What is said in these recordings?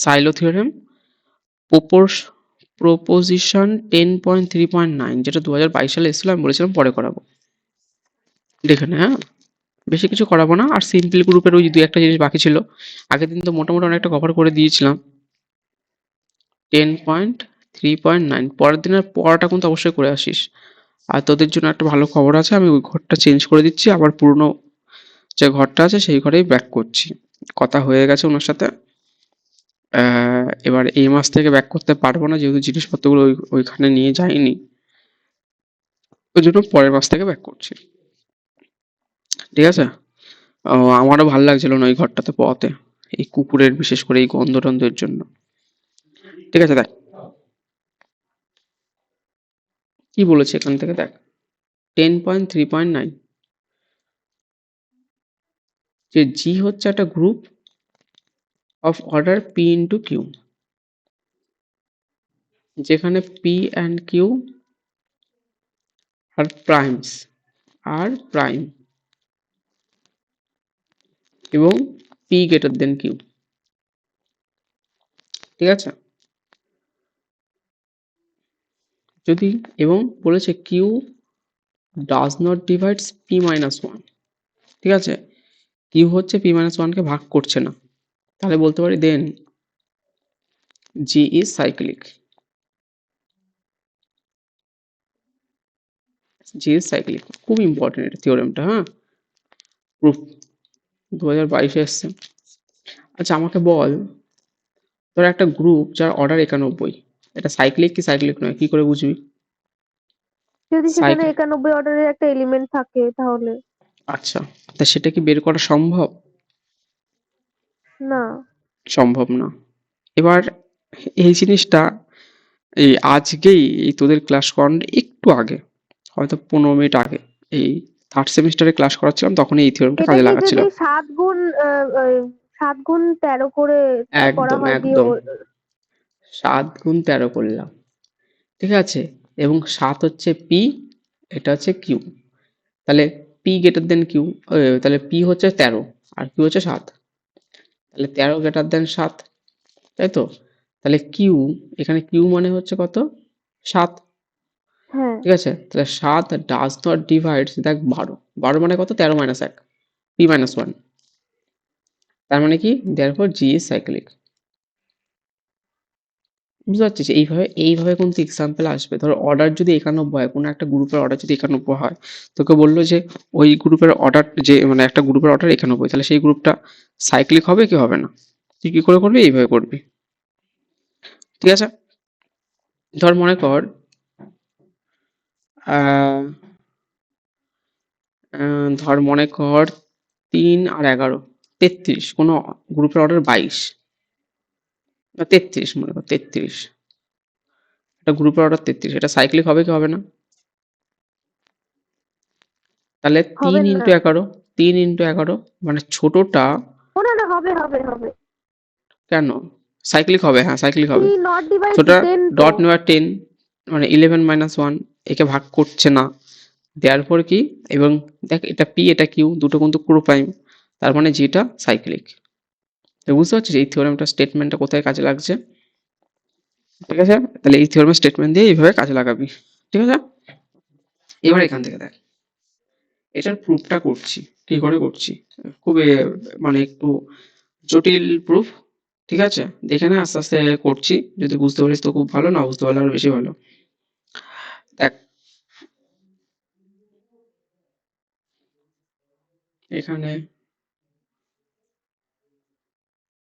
Silo theorem, proposition 10.3.9, যেটা 2022 সালে এসেছিল, আমি বলেছিলাম পরে করাবো। দেখে নে, হ্যাঁ, বেশি কিছু করাবো না। আর সিম্পল গ্রুপের ওই দুই একটা জিনিস বাকি ছিল, আগের দিন তো মোটামুটি অনেকটা কভার করে দিয়েছিলাম। 10.3.9 পরের দিনের পড়াটা কিন্তু অবশ্যই করে আসিস। আর তোদের জন্য একটা ভালো খবর আছে, আমি ওই ঘরটা চেঞ্জ করে দিচ্ছি, আবার পুরনো যে ঘরটা আছে সেই ঘরেই ব্যাক করছি। কথা হয়ে গেছে ওনার সাথে। এবার এই মাস থেকে ব্যাক করতে পারবো না, যেহেতু জিনিসপত্রগুলো ওইখানে নিয়ে যাইনি, ওই জন্য পরের মাস থেকে ব্যাক করছি। ঠিক আছে? আমারও ভালো লাগছিল না ওই ঘরটাতে পড়াতে, এই কুকুরের বিশেষ করে এই গন্ধ টন্ধের জন্য। ঠিক আছে, দেখ কি বলেছে এখান থেকে, দেখ 10.3.9, যে জি হচ্ছে একটা group of order P into Q, যেখানে P and Q are primes, আর প্রাইম, এবং পি গ্রেটার দেন কিউ। ঠিক আছে? যদি, এবং বলেছে Q does not divides P minus one. ঠিক আছে? কিউ হচ্ছে পি মাইনাস ওয়ানকে ভাগ করছে না, তাহলে বলতে পারি then G is cyclic. G is cyclic, খুব ইম্পর্টেন্ট এটা থিওরেমটা, হ্যাঁ, প্রুফ 2022-এ এসছে। আচ্ছা আমাকে বল, তোর একটা গ্রুপ যার অর্ডার 91, এটা সাইক্লিক কি সাইক্লিক নয়, কি করে বুঝবি? যদি সেখানে সাইক্লিক, 91 অর্ডারের একটা এলিমেন্ট থাকে তাহলে। আচ্ছা, তা সেটা কি বের করা সম্ভব? না। সম্ভব না। এবার এই জিনিসটা এই আজকেই, এই তোদের ক্লাস করানোর একটু আগে, হয়তো 15 মিনিট আগে, এই থার্ড সেমিস্টারে ক্লাস করাচ্ছিলাম, তখন এই থিওরেমটা এটা কাজে কি যদি লাগাচ্ছিলাম। 7 গুণ 7 গুণ 13 করে করা একদম হয় দিয়ে একদম, 7 গুণ 13 করলাম। ঠিক আছে? এবং 7 হচ্ছে পি, এটা হচ্ছে কিউ। তাহলে পি গ্রেটার দেন কিউ, তাহলে পি হচ্ছে 13 আর কিউ হচ্ছে 7, তাহলে 13 গ্রেটার দেন 7, তাই তো? তাহলে কিউ, এখানে কিউ মানে হচ্ছে কত, 7। হ্যাঁ। ঠিক আছে? তাহলে 7 ডাজ নট ডিভাইডস, দেখ 12, 12 মানে কত, 13 মাইনাস 1, পি মাইনাস 1। তার মানে কি, দেয়ারফর জি ইজ সাইক্লিক। বুঝতে পারছিস? এইভাবে এইভাবে কিন্তু এক্সাম্পল আসবে। ধর অর্ডার যদি 91 হয়, কোনো একটা গ্রুপের অর্ডার যদি 91 হয়, তোকে বললো যে ওই গ্রুপের অর্ডার, যে মানে একটা গ্রুপের অর্ডার 91, তাহলে সেই গ্রুপটা সাইক্লিক হবে কি হবে না? তুই কি করে করবি? এইভাবে করবি। ঠিক আছে? ধর মনে কর আহ ধর মনে কর 3 আর 11, 33, কোনো গ্রুপের অর্ডার 22 বা 33, মনে কর 33, একটা গ্রুপের অর্ডার 33, এটা সাইক্লিক হবে কি হবে না? তাহলে হবে 3 না। ইন্টু 11, 3 ইন্টু 11 মানে ছোটটা, ও না না, হবে হবে হবে। কেন সাইক্লিক হবে? হ্যাঁ সাইক্লিক হবে। 3 নট ডিভাইড ছোটটা 10 তো। ডট নেওয়ার 10, মানে 11 মাইনাস 1, একে ভাগ করছে না, দেওয়ার পর কি, এবং দেখ এটা পি এটা কিউ, দুটো কিন্তু পুরো প্রাইম, তার মানে যেটা সাইক্লিক। বুঝতে পারছিস এই থিওরেমটা, স্টেটমেন্টটা কোথায় কাজে লাগছে? ঠিক আছে? তাহলে এই থিওরেমের স্টেটমেন্ট দিয়ে এইভাবে কাজে লাগাবি। ঠিক আছে? এবার এখান থেকে দেখ, এটার প্রুফটা করছি। কি করে করছি? খুব মানে একটু জটিল প্রুফ। ঠিক আছে? দেখে নে, আস্তে আস্তে করছি, যদি বুঝতে পারিস তো খুব ভালো, না বুঝতে পারলে আরো বেশি ভালো। দেখ এখানে,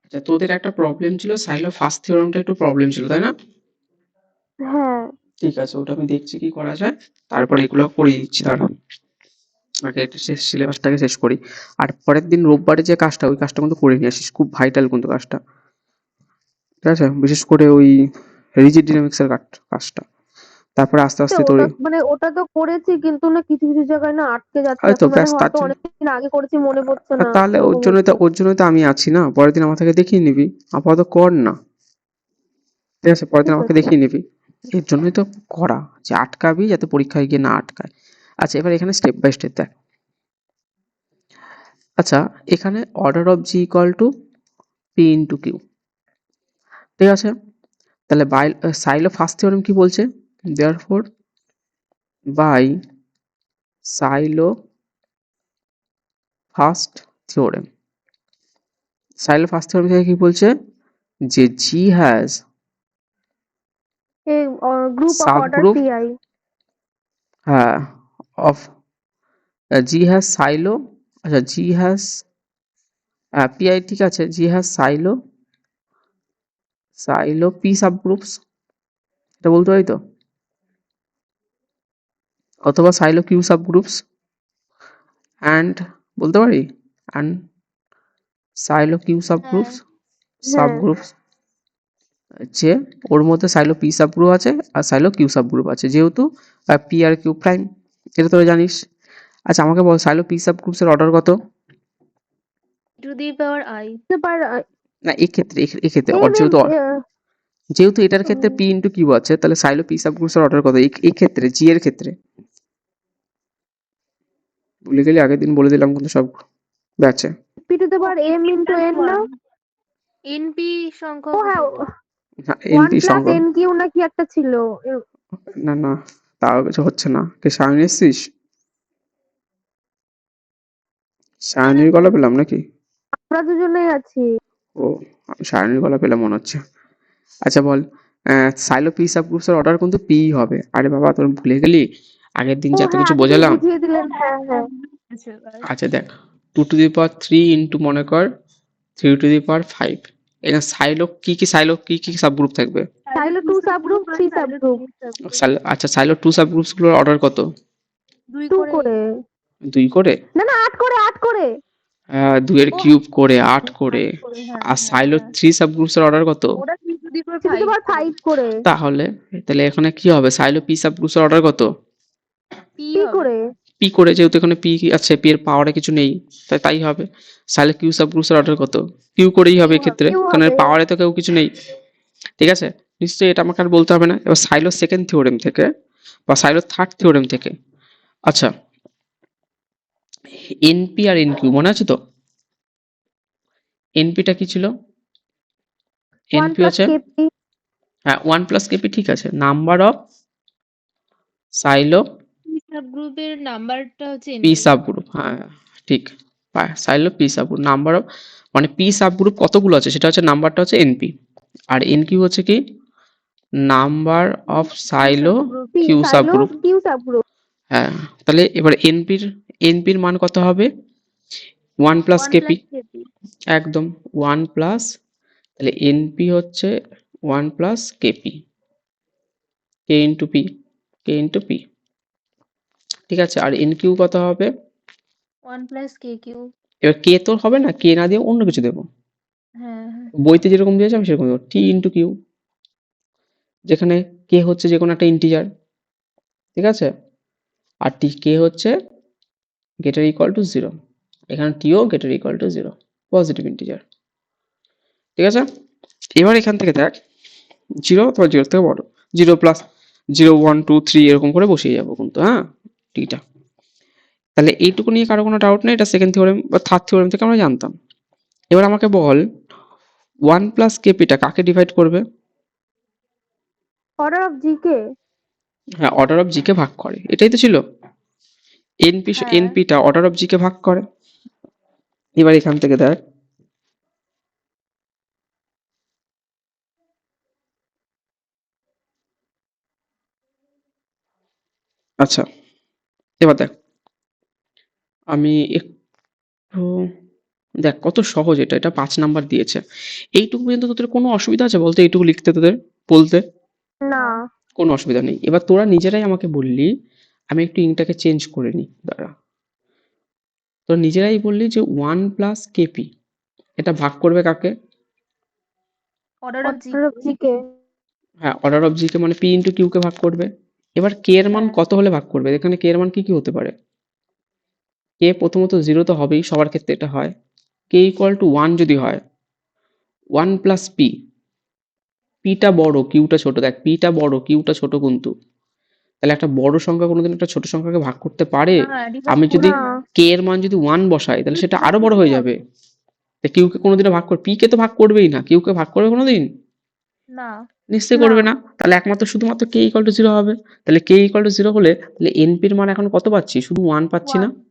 আচ্ছা তোদের একটা প্রবলেম ছিল, সাইলো ফার্স্ট থিওরেমটা একটু প্রবলেম ছিল, তাই না? হ্যাঁ। ঠিক আছে, ওটা আমি দেখছি কি করা যায়, তারপরে এগুলো করিয়ে দিচ্ছি, দাঁড়া আগে এটা শেষ, সিলেবাসটাকে শেষ করি। আর পরের দিন রোববারে যে কাজটা, ওই কাজটা কিন্তু করে নিয়ে আসিস, খুব ভাইটাল কিন্তু কাজটা। ঠিক আছে? বিশেষ করে ওই রিজিড ডিনামিক্সের কাজটা, তারপরে আস্তে তো আস্তে তোর ওটা মানে ওটা তো করেছি, কিন্তু না কিছু কিছু জায়গায় না আটকে যাচ্ছে হয়তো এখন, মানে ব্যাস তার হয়তো জন্য। অনেকদিন আগে করেছি মনে পড়ছে না, তাহলে ওর এরকম জন্য তো, হচ্ছে। ওর জন্য তো আমি আছি না, পরের দিন আমার থেকে দেখিয়ে নিবি, আপাতত কর না। ঠিক আছে? পরের দিন ঠিক আমাকে আছে। দেখিয়ে নিবি। এর জন্যই তো করা, যে আটকাবি যাতে পরীক্ষায় গিয়ে না আটকায়। আচ্ছা এবার এখানে স্টেপ বাই স্টেপ দেখ। আচ্ছা, এখানে order of G equal to P into Q, ঠিক আছে, তাহলে বাই সাইলো ফার্স্ট থিওরেম কি বলছে, therefore by Sylow first theorem, Sylow first theorem থেকে কি বলছে যে G has a group of order subgroup, pi. হ্যাঁ, অফ জি হ্যাজ সাইলো, আচ্ছা জি হ্যাজ পিআই, ঠিক আছে, G has Sylow P subgroups, এটা বলতে হয় তো, অথবা সাইলো কিউ সাবগ্রুপস অ্যান্ড, বলতে পারি, অ্যান্ড সাইলো কিউ হ্যাঁ সাবগ্রুপস, হ্যাঁ, সাবগ্রুপস যে ওর মধ্যে সাইলো পি সাবগ্রুপ আছে আর সাইলো কিউ সাবগ্রুপ আছে, যেহেতু পি আর কিউ প্রাইম, এটা তোরা জানিস। আচ্ছা আমাকে বল সাইলো পি সাবগ্রুপসের অর্ডার কত? To the power I. এবার না এক্ষেত্রে এক্ষেত্রে m m যেহেতু এটার ক্ষেত্রে পি ইন্টু কিউ আছে, তাহলে সাইলো পি সাবগ্রুপসের অর্ডার কত এই ক্ষেত্রে, জি এর ক্ষেত্রে? ভুলে গেলি, আগের দিন বলে দিলাম কিন্তু সব ব্যাচে। p to the power m into n না? এনপি সংখ্যক ও হ্যাঁ, এনপি 1 plus সংখ্যা, n কিউ না কি একটা ছিল। না না, তাও কিছু হচ্ছে না, কে সায়ন এসছিস? সায়নের গলা পেলাম নাকি? আমরা দুজনেই আছি। ও, আমি সায়নের গলা পেলাম মনে হচ্ছে। আচ্ছা বল, সাইলো পি সাবগ্রুপসের অর্ডার কিন্তু পি হবে। আরে বাবা তোর ভুলে গেলি, আগের দিন ও যত হ্যাঁ, কিছু আগের দিন বোঝালাম। বুঝিয়ে দিলেন, হ্যাঁ হ্যাঁ। আচ্ছা দেখ, 2 to the power 3 ইন্টু মনে কর 3 to the power 5, এখানে সাইলো কি সাবগ্রুপ থাকবে? তাহলে 2 সাবগ্রুপ 3 সাবগ্রুপ আচ্ছা সাইলো 2 সাবগ্রুপস গুলোর অর্ডার কত? 2 করে, 2 করে? না না 8 করে 8 করে। 2 এর কিউব করে 8 করে। হ্যাঁ আর হ্যাঁ সাইলো হ্যাঁ 3 সাবগ্রুপস এর অর্ডার কত? ওটা three to the power 3 to the power 5 করে, তাহলে তাহলে এখানে কি হবে, সাইলো পি সাবগ্রুপস এর অর্ডার কত? পি p হবে। করে। পি করে, যেহেতু এখানে পি আছে, পি এর পাওয়ারে কিছু নেই, তাই হবে। সাইলো কিউ সাবগ্রুপস এর অর্ডার কত? কিউ করেই হবে এক্ষেত্রে, কিউ কারণ এর হবে। পাওয়ারে তো কেউ কিছু নেই। ঠিক আছে, নিশ্চয়ই এটা আমাকে আর বলতে হবে না। এবার সাইলো সেকেন্ড থিওরেম থেকে বা সাইলো থার্ড থিওরেম থেকে, আচ্ছা এনপি আর এনকিউ মনে আছে তো? এনপিটা কি ছিল? 1 এনপি plus হচ্ছে, kp। হ্যাঁ 1 + কেপি, ঠিক আছে, নাম্বার অফ সাইলো পি সাবগ্রুপের নাম্বারটা হচ্ছে পি এনপি। সাবগ্রুপ, হ্যাঁ ঠিক, silo P subgroup number of, মানে পি সাবগ্রুপ কতগুলো আছে সেটা হচ্ছে নাম্বারটা হচ্ছে এনপি, আর এনকিউ হচ্ছে কি number of Sylow p q Sylow subgroup. Q subgroup. হ্যাঁ, তাহলে এবার এনপির মান কত হবে? 1 + কেপি, ওয়ান প্লাস কেপি। একদম 1 প্লাস, তাহলে এনপি হচ্ছে 1 + কেপি, কে ইন্টু পি, কে ইন্টু পি, ঠিক আছে। আর এনকিউ কত হবে? ওয়ান প্লাস কে কিউ। এবার কে তো হবে না, কে না দিয়ে অন্য কিছু দেবো, হ্যাঁ হ্যাঁ বইতে যেরকম দিয়েছে আমি সেরকম দেবো, টি ইন্টু কিউ, যেখানে কে হচ্ছে যে কোনো একটা ইন্টিজার, ঠিক আছে, আর কে হচ্ছে গ্রেটার ইকুয়াল টু 0, এখানে টিও greater equal to 0, positive integer, ঠিক আছে। এবার এখান থেকে দেখ 0 অথবা 0 থেকে বড়, 0 + 0 1 2 3 এরকম করে বসিয়ে যাবো কিন্তু, হ্যাঁ টিটা। তাহলে এইটুকু নিয়ে কারো কোনো ডাউট নেই, এটা সেকেন্ড থিওরেম বা থার্ড থিওরেম থেকে আমরা জানতাম। এবার আমাকে বল 1 + কেপিটা কাকে ডিভাইড করবে? অর্ডার অফ জি কে। হ্যাঁ, অর্ডার অফ জি কে ভাগ করে, এটাই তো ছিল। হ্যাঁ এনপিটা অর্ডার অফ জি কে ভাগ করে। এবার এখান থেকে দেখ, আচ্ছা এবার দেখ, আমি একটু দেখ কত সহজ, এটা 5 নাম্বার দিয়েছে। এইটুকু পর্যন্ত তোদের কোনো অসুবিধা আছে বলতে, এইটুকু লিখতে তোদের বলতে? না, কোনো অসুবিধা নেই। এবার তোরা নিজেরাই আমাকে বললি, আমি একটু ইংটাকে চেঞ্জ করে নিই, দাঁড়া, তোরা নিজেরাই বললি যে 1 + কেপি এটা ভাগ করবে কাকে? Order of G. Order of G কে। হ্যাঁ, অর্ডার অফ জি কে মানে পি ইন্টু কিউ কে ভাগ করবে। এবার কে এর মান হ্যাঁ কত হলে ভাগ করবে? এখানে কে এর মান কি কি হতে পারে? কে প্রথমত 0 তো হবেই, সবার ক্ষেত্রে এটা হয়। কে ইকুয়াল টু 1 যদি হয়, 1 + পি, পিটা বড় কিউটা ছোট, দেখ পিটা বড় কিউটা ছোট কিন্তু, তাহলে একটা বড় সংখ্যা কোনোদিন একটা ছোট সংখ্যাকে ভাগ করতে পারে? না ডিভাইড আমি যদি না, কে এর মান যদি 1 বসাই তাহলে সেটা আরো বড় হয়ে যাবে। কিউ কে কোনোদিনও ভাগ করে, পি কে তো ভাগ করবেই না, কিউ কে ভাগ করবে কোনোদিন? না। নিশ্চয়ই না। করবে না। তাহলে একমাত্র শুধুমাত্র k equal to 0 হবে। তাহলে k equal to 0 হলে তাহলে np-র মান এখন কত পাচ্ছি? শুধু 1 পাচ্ছি না? 1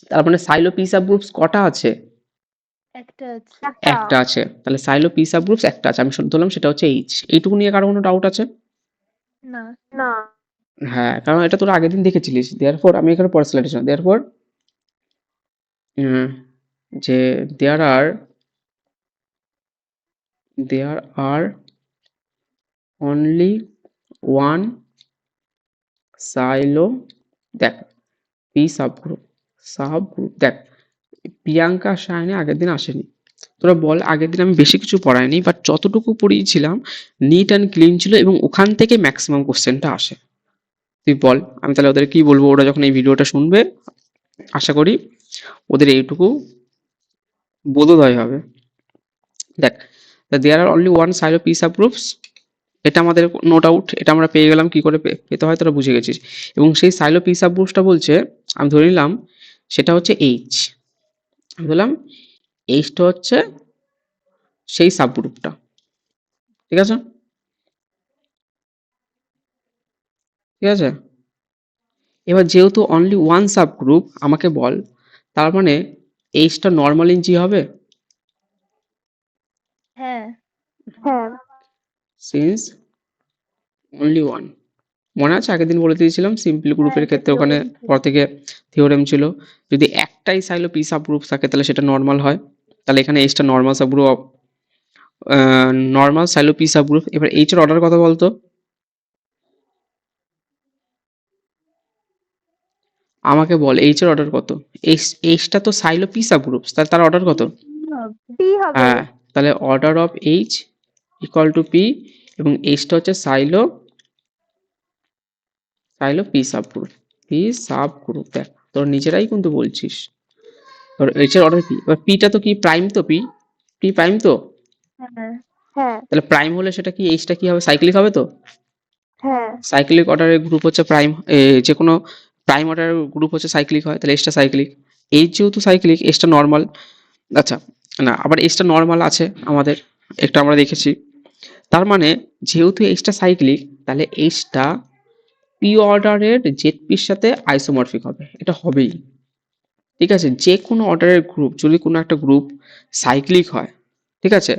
তার মানে সাইলো p subgroups কটা আছে? একটা আছে। একটা। একটা আছে। তাহলে সাইলো p subgroups একটা আছে। আমি ধরলাম সেটা হচ্ছে H। এইটুকু নিয়ে কারো কোনো ডাউট আছে? না। না। হ্যাঁ, কারণ এটা তোরা আগের দিন দেখেছিলিস। therefore আমি এখানে পরের স্লাইডে ছিলাম। therefore যে there are only one silo দেখ p subgroup দেখ প্রিয়াঙ্কা সায়নী আগের দিন আসেনি। তোরা বল আগের দিন আমি বেশি কিছু পড়াইনি বাট যতটুকু পড়িয়েছিলাম নিট অ্যান্ড ক্লিন ছিল এবং ওখান থেকে ম্যাক্সিমাম কোশ্চেনটা আসে। তুই বল আমি তাহলে ওদের কি বলবো ওরা যখন এই ভিডিওটা শুনবে আশা করি ওদের এইটুকু বোধোদয় হবে। দেখ দেয়ার আর only one silo P subgroups এটা আমাদের নো ডাউট এটা আমরা পেয়ে গেলাম কি করে পেতে হয় তোরা বুঝে গেছিস এবং সেই সাইলো পি সাবগ্রুপসটা বলছে আমি ধরে নিলাম সেটা হচ্ছে এইচ আমি বললাম এইচটা হচ্ছে সেই সাবগ্রুপটা ঠিক আছে ঠিক আছে এবার যেহেতু অনলি ওয়ান সাবগ্রুপ আমাকে বল তার মানে এইচটা নর্মাল ইন জি হবে হ্যাঁ। হ্যাঁ। সিন্স অনলি ওয়ান মনে আছে আগের দিন বলে দিয়েছিলাম সিম্পল গ্রুপের এটা ক্ষেত্রে ওখানে theorem ছিল। পর থেকে থিওরেম ছিল যদি একটাই সাইলো পি সাবগ্রুপ থাকে তাহলে সেটা নর্মাল হয় তাহলে এখানে এইচটা normal subgroup normal Sylow P subgroup এবার এইচ এর অর্ডার কথা বলতো আমাকে বল এইচ এর অর্ডার কত এইচটা তো সাইলো পি সাবগ্রুপ তাহলে তার অর্ডার কত পি হবে। হ্যাঁ তাহলে order of H equal to P এবং এইচটা হচ্ছে সাইলো পি সাবগ্রুপ দেখ তোর নিজেরাই কিন্তু বলছিস তোর এইচ এর অর্ডার পি এবার পিটা তো কি প্রাইম তো পি প্রাইম তো হ্যাঁ। হ্যাঁ। তাহলে প্রাইম হলে সেটা কি এইচটা কি হবে সাইক্লিক হবে তো হ্যাঁ। সাইক্লিক অর্ডারের গ্রুপ হচ্ছে প্রাইম যে কোনো প্রাইম অর্ডারের গ্রুপ হচ্ছে সাইক্লিক হয় তাহলে এইচটা সাইক্লিক এইচ যেহেতু সাইক্লিক এইচটা নর্মাল আচ্ছা না আবার এইচটা নর্মাল আছে আমাদের একটা আমরা দেখেছি তার মানে যেহেতু এইচটা সাইক্লিক তাহলে এইচটা পি অর্ডারের জেড পির সাথে আইসোমরফিক হবে এটা হবেই ঠিক আছে যে কোনো অর্ডারের গ্রুপ যদি কোনো একটা গ্রুপ সাইক্লিক হয় ঠিক আছে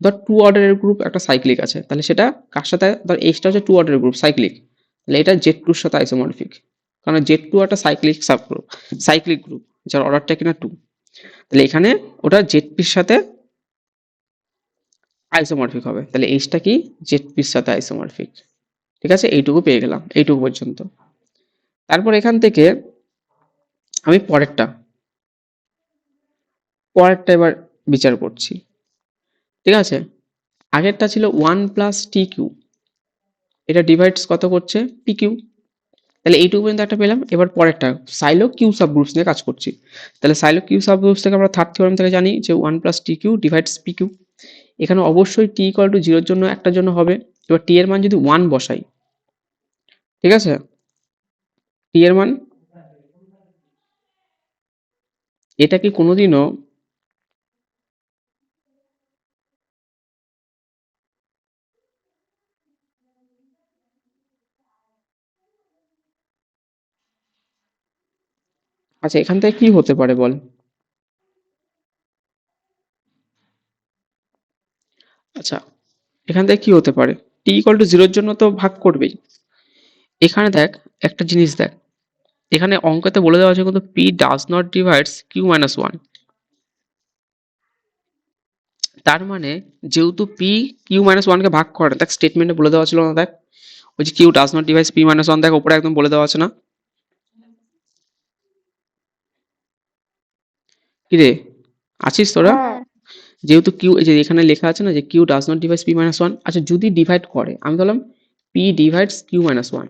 ধর টু অর্ডারের গ্রুপ একটা সাইক্লিক আছে তাহলে সেটা কার সাথে ধর এইচটা হচ্ছে টু অর্ডারের গ্রুপ সাইক্লিক তাহলে এটা জেড টুর সাথে আইসোমরফিক কারণ জেড টু একটা সাইক্লিক গ্রুপ যার অর্ডারটা কিনা টু তাহলে এখানে ওটা জেড পির সাথে আইসোমরফিক হবে তাহলে এইচটা কি জেড পির সাথে আইসোমরফিক ঠিক আছে এইটুকু পেয়ে গেলাম এইটুকু পর্যন্ত তারপর এখান থেকে আমি পরেরটা এবার বিচার করছি ঠিক আছে আগেরটা ছিল ওয়ান প্লাস টি কিউ এটা ডিভাইডস কত করছে পি কিউ তাহলে এইটুকু পর্যন্ত একটা পেলাম এবার পরেরটা সাইলো কিউ সাবগ্রুপস নিয়ে কাজ করছি তাহলে সাইলো কিউ সাবগ্রুপস থেকে আমরা থার্ড থিওরেম থেকে জানি যে one plus t q divides p q এখানে অবশ্যই টি ইকুয়াল টু জিরোর জন্য একটার জন্য হবে এবার টি এর মান যদি ওয়ান বসাই ঠিক আছে টি এর মান এটা কি কোনোদিনও আচ্ছা এখান থেকে কি হতে পারে বল আচ্ছা এখান থেকে কি হতে পারে টি ইকুয়াল টু জিরোর জন্য তো ভাগ করবেই এখানে দেখ একটা জিনিস দেখ এখানে অঙ্কতে বলে দেওয়া আছে কিন্তু p does not divides Q minus one তার মানে যেহেতু পি কিউ মাইনাস ওয়ানকে ভাগ করে দেখ স্টেটমেন্টে বলে দেওয়া ছিল না দেখ ওই যে q does not divides P minus one দেখ উপরে একদম বলে দেওয়া আছে না কি রে আছিস তোরা হ্যাঁ। যেহেতু কিউ এই যে এখানে লেখা আছে না যে q does not divides P minus one আচ্ছা যদি ডিভাইড করে আমি বললাম p divides Q minus one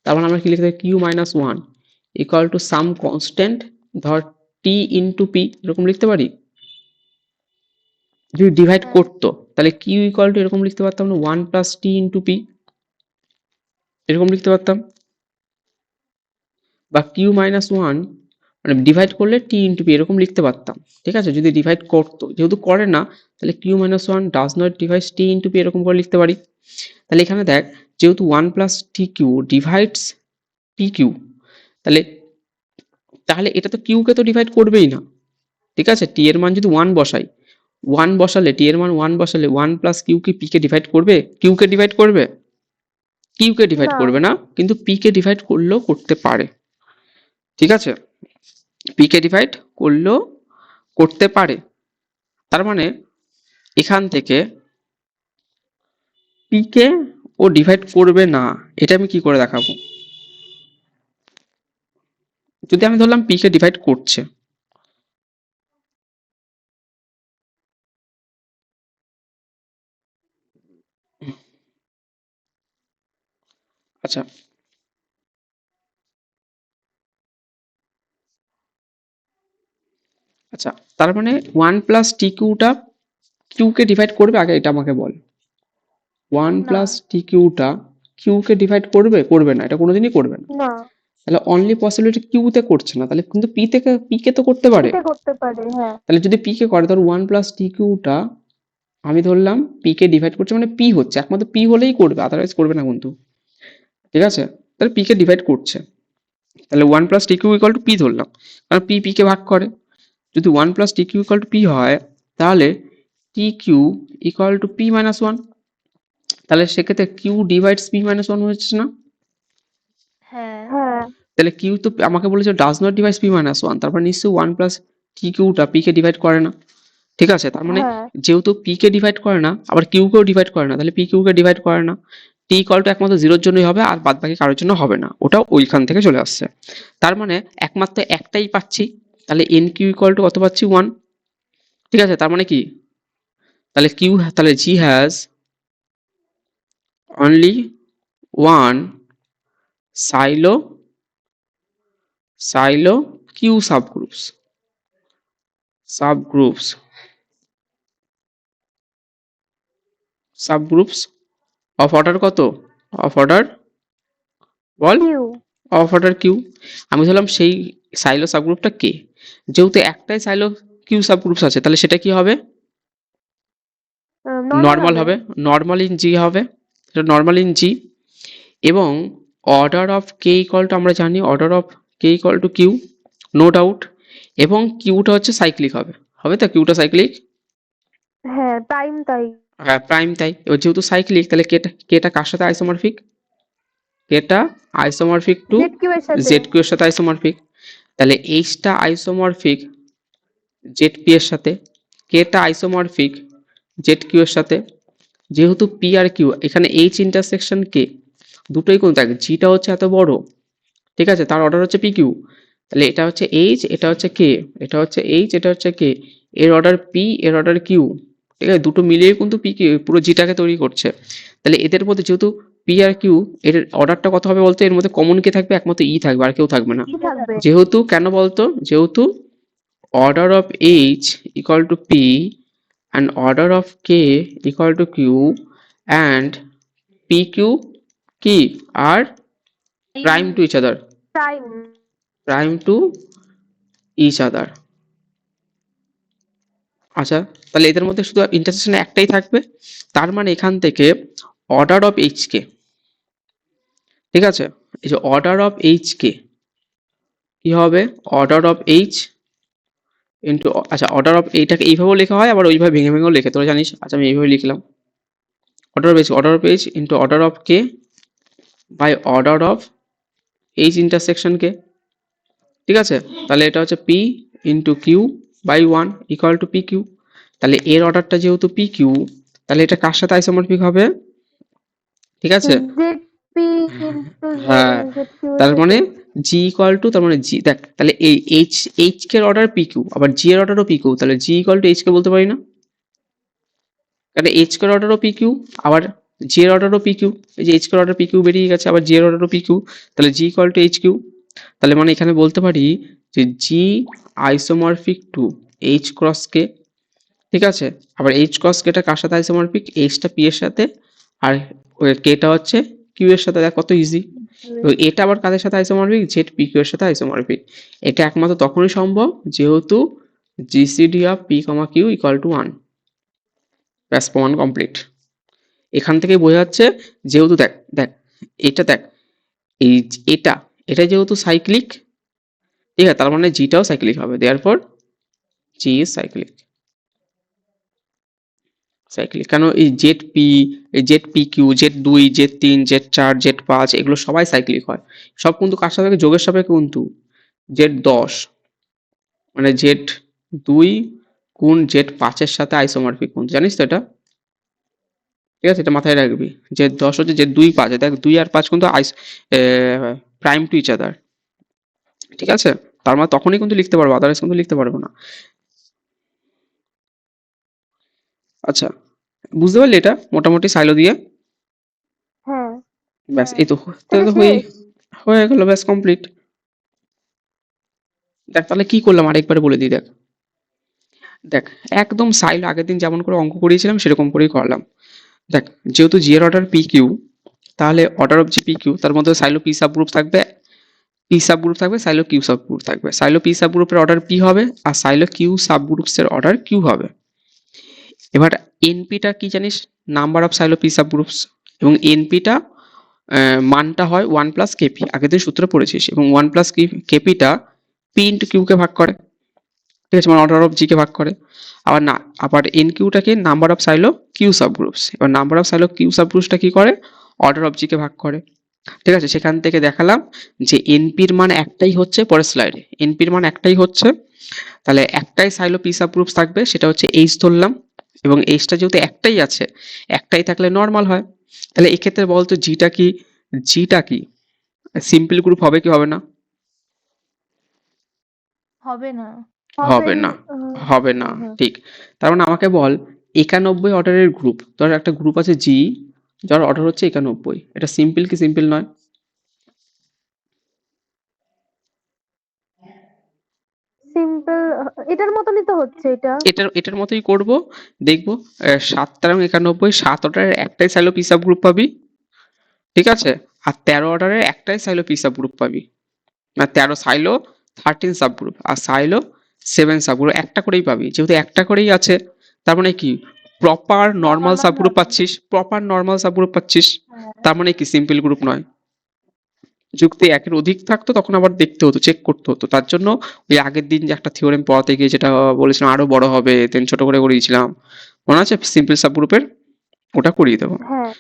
তার মানে আমরা কি লিখতে পারি q minus one equal to some constant ধর টি ইন্টু পি এরকম লিখতে পারি যদি ডিভাইড হ্যাঁ। করতো তাহলে কিউ ইকুয়াল টু এরকম লিখতে পারতাম না ওয়ান প্লাস টি ইন্টু পি এরকম লিখতে পারতাম বা কিউ মাইনাস ওয়ান মানে ডিভাইড করলে টি ইন্টু পি এরকম লিখতে পারতাম, ঠিক আছে, যদি ডিভাইড করতো। যেহেতু করে না, তাহলে q minus one does not divide t into p এরকম করে লিখতে পারি। তাহলে এখানে দেখ, যেহেতু one plus t q divides p Q, তাহলে তাহলে এটা তো কিউকে তো ডিভাইড করবেই না, ঠিক আছে। টি এর মান যদি ওয়ান বসাই, ওয়ান বসালে টি এর মান ওয়ান বসালে ওয়ান প্লাস কিউ কি পি কে ডিভাইড করবে? কিউকে ডিভাইড করবে? কিউকে ডিভাইড না। করবে না, কিন্তু পি কে ডিভাইড করলেও করতে পারে, ঠিক আছে। পি কে ডিভাইড করলেও করতে পারে। তার মানে এখান থেকে পি কে ও ডিভাইড করবে না, এটা আমি কি করে দেখাবো? যদি আমি ধরলাম পি কে ডিভাইড করছে, আচ্ছা আচ্ছা, তার মানে ওয়ান প্লাস টি কিউটা কিউকে ডিভাইড করবে, আগে এটা আমাকে বল। ওয়ান না। প্লাস টি কিউটা কিউকে ডিভাইড করবে? করবে না, এটা কোনোদিনই করবে না। না, তাহলে অনলি পসিবিলিটি কিউতে করছে না, তাহলে কিন্তু পি কে তো করতে পারে। এটা করতে পারে, হ্যাঁ। তাহলে যদি পি কে করে, ধর ওয়ান প্লাস টি কিউটা আমি ধরলাম পি কে ডিভাইড করছে, মানে পি হচ্ছে, একমাত্র পি হলেই করবে, আদারওয়াইজ করবে না কিন্তু, ঠিক আছে। তাহলে পি কে ডিভাইড করছে, তাহলে one plus t q equal to p ধরলাম, কারণ পি পি কে ভাগ করে। যদি one plus t q equal to p হয়, তাহলে t q equal to p minus one, তাহলে সেক্ষেত্রে q divides P minus one হচ্ছে না? হ্যাঁ। হ্যাঁ, তাহলে কিউ তো আমাকে বলেছে does not divide p minus one, তারপর নিশ্চয়ই ওয়ান প্লাস টি কিউটা পি কে ডিভাইড করে না, ঠিক আছে। তার মানে হ্যাঁ। যেহেতু পি কে ডিভাইড করে না, আবার কিউ কেও ডিভাইড করে না, তাহলে পি কিউ কে ডিভাইড করে না। টি ইকুয়াল টু একমাত্র জিরোর জন্যই হবে, আর বাদ বাকি কারোর জন্য হবে না, ওটাও ওইখান থেকে চলে আসছে। তার মানে একমাত্র একটাই পাচ্ছি, তাহলে এন কিউ ইকুয়াল টু কত পাচ্ছি? ওয়ান, ঠিক আছে। তার মানে কি, তাহলে তাহলে G has only one Sylow Q subgroups of order কত? অফ অর্ডার বল, কিউ। Of order Q. আমি ধরলাম সেই সাইলো সাবগ্রুপটা কে, যেহেতু একটাই সাইলো কিউ সাবগ্রুপস আছে, তাহলে সেটা কি হবে? নর্মাল হবে, নর্মাল ইন জি হবে, সেটা নর্মাল ইন জি। এবং order of k equal to, আমরা জানি order of k equal to q, no doubt. এবং কিউটা হচ্ছে সাইক্লিক হবে, হবে তো কিউটা সাইক্লিক? হ্যাঁ, টাইম তাই। হ্যাঁ প্রাইম তাই। এবার যেহেতু সাইক্লিক, তাহলে কেটা কার সাথে আইসোমরফিক? কেটা আইসোমরফিক টু জেড কিউ এর সাথে। জেড কিউ এর সাথে আইসোমরফিক, তাহলে এইচটা আইসোমরফিক জেড পি এর সাথে, কেটা আইসোমরফিক জেড কিউ এর সাথে। যেহেতু পি আর কিউ এখানে এইচ ইন্টারসেকশন কে, দুটোই কোন থাকে, জিটা হচ্ছে এত বড়, ঠিক আছে, তার অর্ডার হচ্ছে পি কিউ, তাহলে এটা হচ্ছে এইচ, এটা হচ্ছে কে, এটা হচ্ছে এইচ, এটা হচ্ছে কে, এর অর্ডার পি, এর অর্ডার কিউ, ঠিক আছে, দুটো মিলিয়ে কিন্তু পি কিউ পুরো জিটাকে তৈরি করছে। তাহলে এদের মধ্যে যেহেতু পি আর কিউ, এর অর্ডারটা কত হবে বলতো? এর মধ্যে কমন কে থাকবে? একমাত্র ই থাকবে, আর কেউ থাকবে না। কি থাকবে? যেহেতু কেন বলতো, যেহেতু order of H equal to P and order of k equal to q and pq কি are prime to each other, time. prime to each other। আচ্ছা, তাহলে এদের মধ্যে শুধু ইন্টারসেকশন একটাই থাকবে, তার মানে এখান থেকে অর্ডার অফ এইচ কে, ঠিক আছে, এই যে অর্ডার অফ এইচ কে কি হবে? অর্ডার অফ এইচ ইন্টু, আচ্ছা অর্ডার অফ এইটাকে এইভাবেও লেখা হয়, আবার ওইভাবে ভেঙে ভেঙেও লেখে, তোরা জানিস। আচ্ছা আমি এইভাবে লিখলাম, order of H into order of K by order of H intersection K, ঠিক আছে। তাহলে এটা হচ্ছে P into Q by one equal to P Q. তাহলে এর অর্ডারটা যেহেতু পি কিউ, তাহলে এটা কার সাথে আইসোমরফিক হবে? ঠিক আছে, জেড পি ইনটু হ্যাঁ, জেড কিউ এর তার সাথে। মানে জি ইকুয়াল টু, তার মানে জি দেখ, তাহলে এই H K order P Q, আবার জি এর অর্ডারও পি কিউ, তাহলে G equal to H K বলতে পারি না? তাহলে এইচ কে অর্ডারও পি কিউ, আবার জি এর অর্ডারও পি কিউ, এই যে H K order P Q বেরিয়ে গেছে, আবার জি এর অর্ডারও পি কিউ, তাহলে G equal to H Q. তাহলে মানে এখানে বলতে পারি যে G isomorphic to H cross K, ঠিক আছে। আবার এইচ ক্রস কেটা কার সাথে আইসোমরফিক? এইচটা পি এর সাথে, আর কেটা হচ্ছে কিউ এর সাথে। দেখ কত ইজি, এবং এটা আবার কাদের সাথে আইসোমরফিক? জেড পি কিউ এর সাথে আইসোমরফিক। এটা একমাত্র তখনই সম্ভব যেহেতু GCD of p comma q equal to 1। ব্যাস, প্রমাণ কমপ্লিট। এখান থেকে বোঝা যাচ্ছে যেহেতু দেখ দেখ এটা দেখ এই এটা এটা যেহেতু সাইক্লিক, ঠিক আছে, তার মানে জিটাও সাইক্লিক হবে, therefore G is cyclic. Cyclic কেন? এই জেড পি, এই Z p q, Z 2, Z 3, Z 4, Z 5 এগুলো সবাই সাইক্লিক হয়। সব কিন্তু কার সাপেক্ষে? যোগের সাপেক্ষে কিন্তু। জেড 10 মানে জেড 2 গুণ জেড 5 এর সাথে আইসোমরফিক কোণ, জানিস তো এটা? ঠিক আছে, এটা মাথায় রাখবি। জেড 10 হচ্ছে জেড 2 5, দেখ 2 আর 5 কিন্তু প্রাইম টু ইচ আদার, ঠিক আছে? তার মানে তখনই কিন্তু লিখতে পারবো, আদারওয়াইজ কিন্তু লিখতে পারবো না। আচ্ছা, বুঝতে পারলি এটা মোটামুটি সাইলো দিয়ে? হ্যাঁ, ব্যাস, এই তো তাহলে তাহলে তো শেষ। হয়ে গেল, ব্যাস কমপ্লিট। দেখ তাহলে কি করলাম আরেকবার বলে দিই, দেখ দেখ একদম সাইলো আগের দিন যেমন করে অঙ্ক করিয়েছিলাম সেরকম করেই করলাম। দেখ যেহেতু জি এর অর্ডার পি কিউ, তাহলে order of G P Q, তার মধ্যে সাইলো পি সাব গ্রুপ থাকবে, পি সাব গ্রুপ থাকবে, সাইলো কিউ সাব গ্রুপ থাকবে। সাইলো পি সাব গ্রুপের অর্ডার পি হবে আর সাইলো কিউ সাব গ্রুপসের অর্ডার কিউ হবে। এবার এনপিটা কি জানিস? Number of Sylow P subgroups. এবং এনপিটা মানটা হয় 1 প্লাস কেপি, আগের দিন সূত্র পড়েছিস। এবং 1 প্লাস কেপিটা পি ইন্টু কিউকে ভাগ করে, ঠিক আছে, মানে অর্ডার অফ জি কে ভাগ করে। আবার না, আবার এন কিউটাকে number of Sylow Q subgroups, এবার নাম্বার অফ সাইলো কিউ সাব গ্রুপসটা কি করে? অর্ডার অফ জি কে ভাগ করে, ঠিক আছে। সেখান থেকে দেখালাম যে এনপির মান একটাই হচ্ছে, পরের স্লাইডে এনপির মান একটাই হচ্ছে, তাহলে একটাই সাইলো পি সাব গ্রুপস থাকবে, সেটা হচ্ছে এইচ ধরলাম। এবং এইচটা যেহেতু একটাই আছে, একটাই থাকলে নর্মাল হয়। তাহলে এক্ষেত্রে বলতো জিটা কি? জিটা কি সিম্পল গ্রুপ হবে কি হবে না? হবে না। হবে না, হবে না, হুম। ঠিক। তার মানে আমাকে বল 91 অর্ডারের গ্রুপ, ধর একটা গ্রুপ আছে জি, যার অর্ডার হচ্ছে 91, এটা সিম্পল কি সিম্পল নয়? সিম্পল, এটার মতনই তো হচ্ছে এটা। এটার এটার মতোই করব, দেখবো 7 তেরো 91, 7 অর্ডারের একটাই সাইলো পি সাব গ্রুপ পাবি, ঠিক আছে। আর 13 অর্ডারের একটাই সাইলো পি সাব গ্রুপ পাবি, না 13 সাইলো 13 সাব গ্রুপ আর সাইলো 7 সাব গ্রুপ একটা করেই পাবি, যেহেতু একটা করেই আছে। তার মানে কি? প্রপার নর্মাল সাব গ্রুপ পাচ্ছিস, প্রপার নর্মাল সাব গ্রুপ পাচ্ছিস। তার মানে কি সিম্পল গ্রুপ নয়। যুক্তি একের অধিক থাকতো তখন আবার দেখতে হতো, চেক করতে হতো। তার জন্য ওই আগের দিন যে একটা থিওরেম পড়াতে গিয়ে যেটা বলেছিলাম আরো বড় হবে, দেন ছোট করে করিয়েছিলাম, মনে আছে? সিম্পল সাব গ্রুপের ওটা করিয়ে দেবো। হ্যাঁ,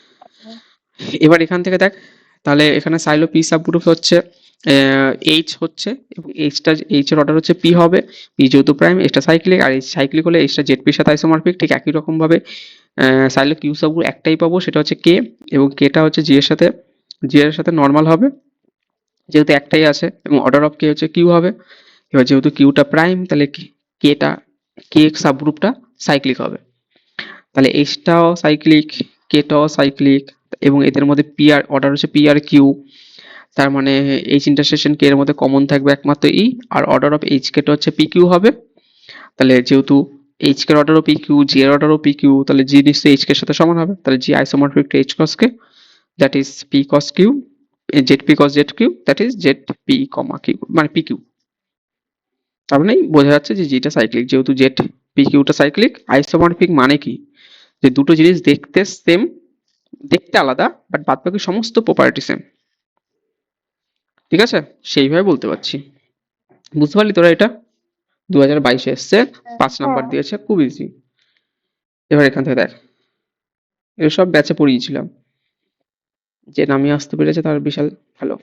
এবার এখান থেকে দেখ, তাহলে এখানে সাইলো পি সাব গ্রুপ হচ্ছে এইচ হচ্ছে, এবং এইচটা এইচ এর অর্ডার হচ্ছে পি হবে। পি যেহেতু প্রাইম, এইচটা সাইক্লিক, আর এইচ সাইক্লিক হলে এইচটা জেড পির সাথে আইসোমরফিক। ঠিক একই রকম ভাবে সাইলো কিউ সাব গ্রুপ একটাই পাবো, সেটা হচ্ছে কে, এবং কেটা হচ্ছে জি এর সাথে নর্মাল হবে, যেহেতু একটাই আছে। এবং অর্ডার অফ কে হচ্ছে কিউ হবে। এবার যেহেতু কিউটা প্রাইম, তাহলে কেটা কে সাব গ্রুপটা সাইক্লিক হবে। তাহলে এইচটাও সাইক্লিক, কেটাও সাইক্লিক, এবং এদের মধ্যে পি আর অর্ডার হচ্ছে পি আর কিউ। তার মানে এইচ ইন্টারসেকশন কে এর মধ্যে কমন থাকবে একমাত্র ই, আর অর্ডার অফ এইচ কেটা হচ্ছে পি কিউ হবে। তাহলে যেহেতু এইচ কে অর্ডারও পি কিউ, জি এর অর্ডারও পি কিউ, তাহলে জি নিশ্চয়ই এইচ কে সাথে সমান হবে। তাহলে G isomorphic to H cross K, that is P cross Q, Z P cross Z Q, that is Z P comma Q, মানে পি কিউ। তার মানে বোঝা যাচ্ছে যে জিটা সাইক্লিক, যেহেতু জেড পি কিউটা সাইক্লিক। আইসোমরফিক মানে কি? যে দুটো জিনিস দেখতে সেম, দেখতে আলাদা, বাট বাদ বাকি সমস্ত প্রপার্টি সেম, ঠিক আছে? সেইভাবে বলতে পারছি। বুঝতে পারলি তোরা এটা? 2022 এসছে, 5 নাম্বার হ্যাঁ। দিয়েছে, খুব ইজি। এবার এখান থেকে দেখ, এসব ব্যাচে পড়িয়েছিলাম, যে নামিয়ে আসতে পেরেছে তার বিশাল ভালো।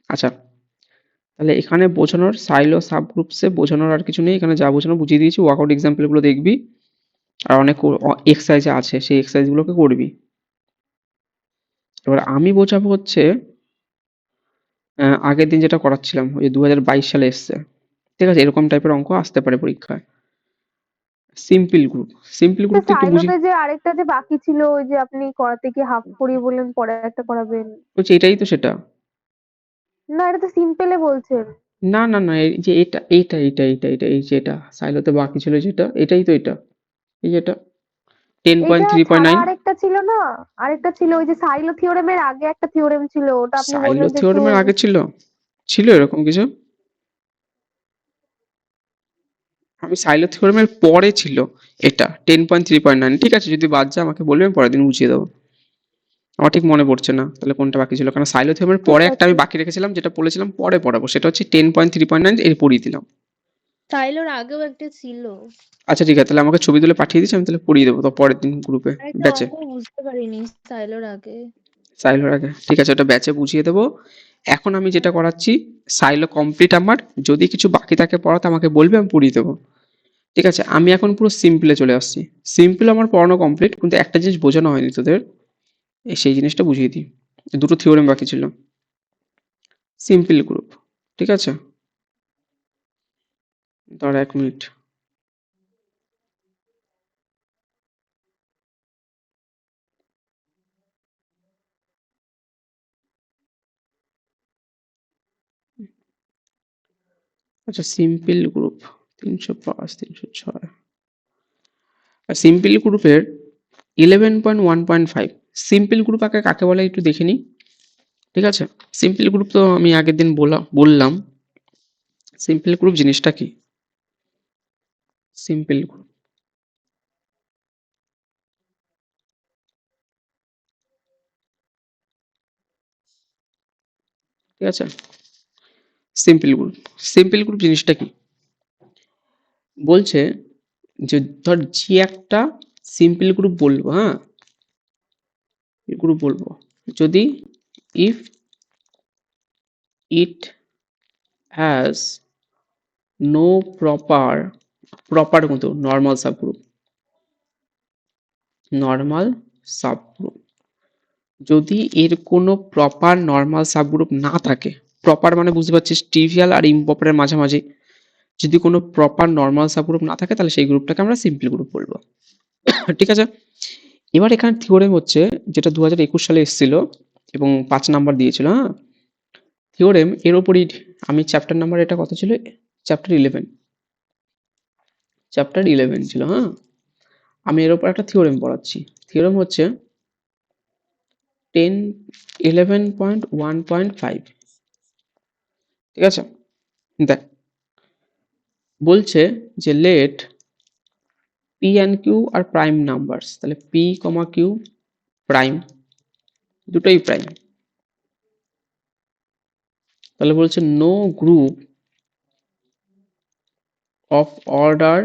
আচ্ছা, তাহলে এখানে বোঝানোর সাইলো সাব গ্রুপসে বোঝানোর আর কিছু নেই, এখানে যা বোঝানো বুঝিয়ে দিয়েছি। ওয়ার্কআউট এক্সাম্পল গুলো দেখবি, আর অনেক এক্সারসাইজ আছে, সেই এক্সারসাইজ গুলোকে করবি। এবার আমি বোঝাবো হচ্ছে আগের দিন যেটা করাচ্ছিলাম, ওই 2022 সালে এসছে, ঠিক আছে, এরকম টাইপের অঙ্ক আসতে পারে পরীক্ষায়। সিম্পল গ্রুপ, সিম্পল গ্রুপ তো একটু বুঝি। সাইলোতে যে আরেকটা যে বাকি ছিল, ওই যে আপনি করাতে গিয়ে হাফ করিয়ে বললেন পরে একটা করাবেন। বলছি এটাই তো সেটা। না, এটা তো সিম্পলে বলছেন। না না না, এই যে এটা এই যে এটা সাইলোতে বাকি ছিল যেটা, এটাই তো এটা, এই যেটা এটা ছাড়া 10.3.9 আরেকটা ছিল না, আরেকটা ছিল ওই যে সাইলো থিওরেমের আগে একটা থিওরেম ছিল, ওটা আপনি সাইলো বললেন যে একটু। থিওরেমের আগে ছিল? ছিল এরকম কিছু? আমি সাইলো থিওরেমের পরে ছিল এটা 10.3.9। ঠিক আছে, যদি বাদ যায় আমাকে বলবে, আমি পরের দিন বুঝিয়ে দেবো। আমার ঠিক মনে পড়ছে না তাহলে কোনটা বাকি ছিল, কারণ সাইলো থিওরেমের ঠিক পরে একটা আছে। আমি বাকি রেখেছিলাম, যেটা বলেছিলাম পরে পড়াবো, সেটা হচ্ছে 10.3.9, এর পড়িয়ে দিলাম। সাইলোর আগেও একটা ছিল। আচ্ছা ঠিক আছে, তাহলে আমাকে ছবি তুলে পাঠিয়ে দিচ্ছি, আমি তাহলে পড়িয়ে দেবো তো পরের দিন গ্রুপে, আরেকটা ব্যাচে। অঙ্ক বুঝতে পারিনি সাইলোর আগে। সাইলোর আগে ঠিক আছে, ওটা ব্যাচে বুঝিয়ে দেবো। এখন আমি যেটা করাচ্ছি, সাইলো কমপ্লিট আমার, যদি কিছু বাকি থাকে পড়াতে আমাকে বলবে, আমি পড়িয়ে দেবো। ঠিক আছে, আমি এখন পুরো সিম্পলে চলে আসছি। সিম্পল আমার পড়ানো কমপ্লিট, কিন্তু একটা জিনিস বোঝানো হয়নি তোদের, সেই জিনিসটা বুঝিয়ে দিই। দুটো থিওরেম বাকি ছিল। সিম্পল গ্রুপ, ঠিক আছে, দাঁড়া 1 মিনিট। আচ্ছা, সিম্পল গ্রুপ 305, 306। সিম্পল গ্রুপের 11.1.5। সিম্পল গ্রুপ আগে কাকে বলে একটু দেখে নিই। ঠিক আছে, সিম্পল গ্রুপ তো আমি আগের দিন বললাম। সিম্পল গ্রুপ জিনিসটা কি? সিম্পল গ্রুপ, ঠিক আছে, সিম্পল গ্রুপ। সিম্পল গ্রুপ জিনিসটা কি বলছে, যে ধর যে একটা সিম্পল গ্রুপ বলবো, হ্যাঁ, গ্রুপ বলবো, যদি if it has no proper মতো নর্মাল সাবগ্রুপ, নর্মাল সাবগ্রুপ, যদি এর কোনো প্রপার নর্মাল সাবগ্রুপ না থাকে, প্রপার মানে বুঝতে পারছিস ট্রিভিয়াল আর ইম্প্রপারের মাঝামাঝি, যদি কোনো প্রপার নর্মাল সাবগ্রুপ না থাকে তাহলে সেই গ্রুপটাকে আমরা সিম্পল গ্রুপ বলবো। ঠিক আছে, এবার এখানে থিওরেম হচ্ছে, যেটা 2021 সালে এসেছিল এবং 5 নাম্বার দিয়েছিল, হ্যাঁ, থিওরেম এর ওপরই। আমি চ্যাপ্টার নাম্বার, এটা কত ছিল, চ্যাপ্টার 11, চ্যাপ্টার 11 ছিল, হ্যাঁ। আমি এর ওপর একটা থিওরেম পড়াচ্ছি। থিওরেম হচ্ছে 11.1.5। ঠিক আছে, দেখ, বলছে যে let p and Q are prime numbers, তাহলে পি কমা কিউ প্রাইম, দুটোই প্রাইম। তাহলে বলছে নো গ্রুপ অফ অর্ডার,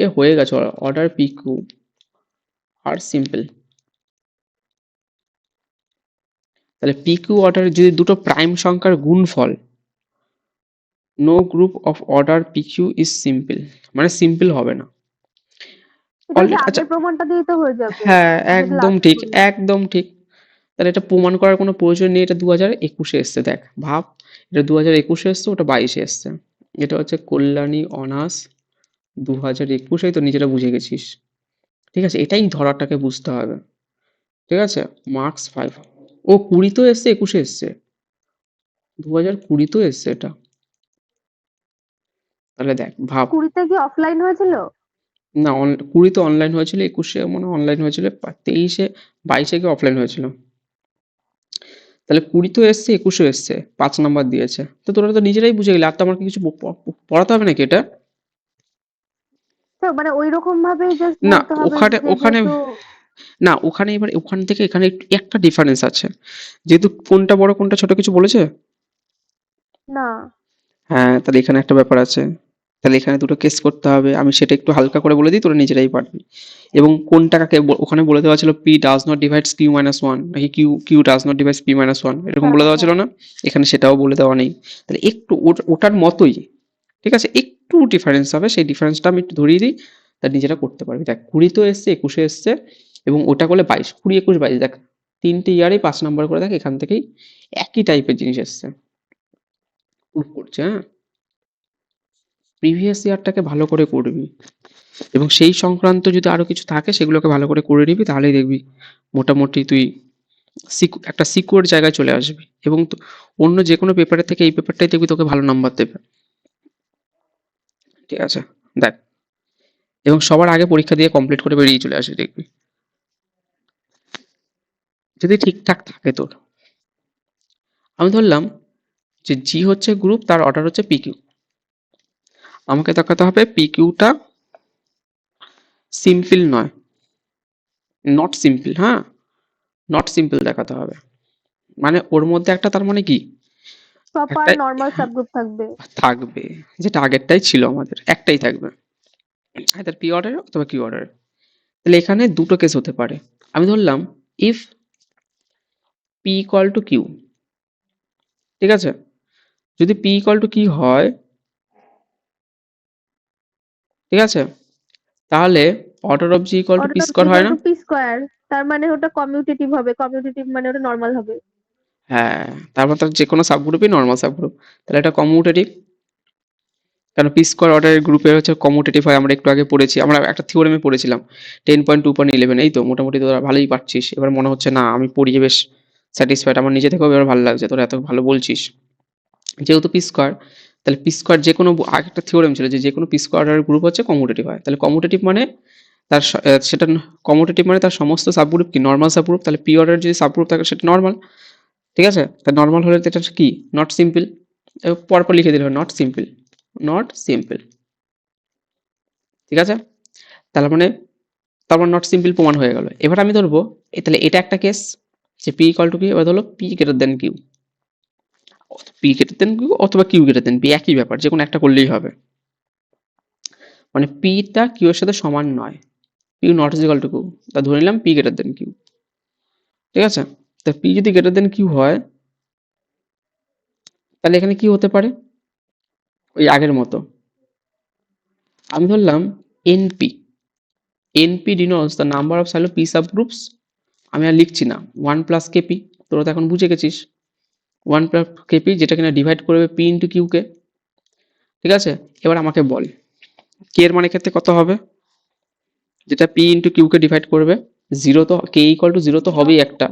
এ হয়ে গেছে, order P q are simple. তাহলে পি কিউ অর্ডার যদি দুটো প্রাইম সংখ্যার গুণফল, no group of order P q is simple, মানে সিম্পল হবে না। এটা ওই যে আচ্ছা, আগের প্রমাণটা দিয়ে তো হয়ে যাবে, হ্যাঁ, যেটা একদম লাস্টে ঠিক, বললেন। একদম ঠিক। তাহলে এটা প্রমাণ করার কোনো প্রয়োজন নেই, এটা 2021 এসছে, দেখ ভাব, এটা 2021 এসছে, ওটা 22 এসছে। এটা হচ্ছে কল্যাণী অনার্স 2021, এই তো নিজেরা বুঝে গেছিস। ঠিক আছে, এটাই ধরাটাকে বুঝতে হবে। ঠিক আছে, মার্কস 5। ও 20 তো এসছে, 21 এসছে, 2020 তো এসছে এটা। তাহলে দেখ ভাব, 20 কি অফলাইন হয়েছিল? না 20 তো অনলাইন হয়েছিল, 21 মনে হয় অনলাইন হয়েছিল, 23 22 কি অফলাইন হয়েছিল। তাহলে 20 তো এসছে, 21 এসছে, 5 নাম্বার দিয়েছে, তো তোরা তো নিজেরাই বুঝে গেলি, আর তো আমার কিছু পড়াতে হবে নাকি এটা? তো মানে ওই রকম ভাবে জাস্ট না, বলতে হবে ওখানে যে ওখানে যেহেতু। না, ওখানে এবার ওখান থেকে এখানে একটা ডিফারেন্স আছে, যেহেতু কোনটা বড় কোনটা ছোট কিছু বলেছে। না, হ্যাঁ, তাহলে এখানে একটা ব্যাপার আছে, তাহলে এখানে দুটো কেস করতে হবে, আমি সেটা একটু হালকা করে বলে দিই, তোরা নিজেরাই পারবি। এবং কোনটা কাকে ওখানে বলে দেওয়া ছিল, P does not divides Q minus one, নাকি Q Q does not divides P minus one, এরকম হ্যাঁ বলে দেওয়া ছিল হ্যাঁ। না? এখানে সেটাও বলে দেওয়া নেই। তাহলে একটু ওটার মতোই, ঠিক আছে, একটু ডিফারেন্স হবে, সেই ডিফারেন্সটা আমি একটু ধরিয়ে দিই, তা নিজেরা করতে পারবি। দেখ 20 তো এসছে, 21 এসছে, এবং ওটা করলে 22, 20, 21, 22, দেখ 3টে ইয়ারেই 5 নাম্বার করে, দেখ এখান থেকেই একই টাইপের জিনিস এসছে, প্রুভ করছে, হ্যাঁ। প্রিভিয়াস ইয়ারটাকে ভালো করে করবি, এবং সেই সংক্রান্ত যদি আরো কিছু থাকে সেগুলোকে ভালো করে করে নিবি, তাহলেই দেখবি মোটামুটি তুই একটা সিকিউর জায়গায় চলে আসবি, এবং অন্য যে কোনো পেপারের থেকে এই পেপারটাই দেখবি তোকে ভালো নাম্বার দেবে। ঠিক আছে, দেখ, এবং সবার আগে পরীক্ষা দিয়ে কমপ্লিট করে বেরিয়ে চলে আসবি, দেখবি। যদি ঠিকঠাক থাকে তোর, আমি ধরলাম যে জি হচ্ছে গ্রুপ, তার অর্ডার হচ্ছে পি কিউ। আমাকে দেখাতে হবে পি কিউটা সিম্পল নয়, নট সিম্পল। হ্যাঁ, নট সিম্পল দেখাতে হবে, মানে ওর মধ্যে একটা, তার মানে কি প্রপার একটা নর্মাল সাবগ্রুপ থাকবে। থাকবে, যেটা আগেরটাই ছিল আমাদের, একটাই থাকবে, আইদার পি অর্ডার অথবা কিউ অর্ডার। তাহলে এখানে দুটো কেস হতে পারে। আমি ধরলাম if p equal to q, ঠিক আছে? যদি পি ইকুয়াল টু কিউ হয়, ঠিক আছে, তাহলে order of G equal to P order square হয় ইকুয়াল না? টু পি স্কোয়ার, তার মানে ওটা কমিউটেটিভ হবে, কমিউটেটিভ মানে ওটা নর্মাল হবে। হ্যাঁ, তারপর তার যে কোনো সাবগ্রুপই নর্মাল সাবগ্রুপ, তাহলে এটা কমিউটেটিভ। কারণ পি স্কোয়ার অর্ডারের গ্রুপের হচ্ছে কমিউটেটিভ হয়, আমরা একটু আগে পড়েছি, আমরা একটা থিওরেমে পড়েছিলাম 10.2.11। এই তো মোটামুটি তোরা ভালোই পারছিস, এবার মনে হচ্ছে না আমি পড়িয়ে বেশ স্যাটিসফাইড, আমার নিজে থেকেও এবার ভালো লাগছে, তোরা এত ভালো বলছিস। যেহেতু পি স্কোয়ার, তাহলে পি স্কোয়ার যে কোনো আগে একটা থিওরেম ছিল যে কোনো পি স্কোয়ার অর্ডারের গ্রুপ হচ্ছে কমিউটেটিভ হয়। তাহলে কমিউটেটিভ মানে তার সেটা কমিউটেটিভ মানে তার সমস্ত সাবগ্রুপ কি নর্মাল সাবগ্রুপ, তাহলে পি অর্ডারের যদি সাবগ্রুপ থাকে সেটা নর্মাল, ঠিক আছে? তা নর্মাল হলে তো এটা কি নট সিম্পল, পরপর লিখে দিলে নট সিম্পল, নট সিম্পল, ঠিক আছে? তার মানে তারপর নট সিম্পল প্রমাণ হয়ে গেল। এবার আমি ধরবো তাহলে এটা একটা কেস যে পি ইকুয়াল টু কি, এবার ধরো p greater than q, p greater than q অথবা কিউ গ্রেটার দেন পি, একই ব্যাপার, যে কোনো একটা করলেই হবে। মানে পিটা কিউ এর সাথে সমান নয়, q not is equal to q, তা ধরে নিলাম পি গ্রেটার দেন কিউ, ঠিক আছে? তা পি যদি গ্রেটার দেন কিউ হয়, তাহলে এখানে কি হতে পারে? ওই আগের মতো আমি ধরলাম NP, NP denotes the number of Sylow P subgroups. আমি আর লিখছি না, 1 + কেপি, তোরা তো এখন বুঝে গেছিস 1 + কেপি, যেটা কিনা ডিভাইড করবে পি ইন্টু কিউ কে, ঠিক আছে? এবার আমাকে বল কে এর মানের ক্ষেত্রে কত হবে, যেটা পি ইন্টু কিউ কে ডিভাইড করবে? জিরো তো, কে ইকুয়াল টু জিরো তো হবেই একটা,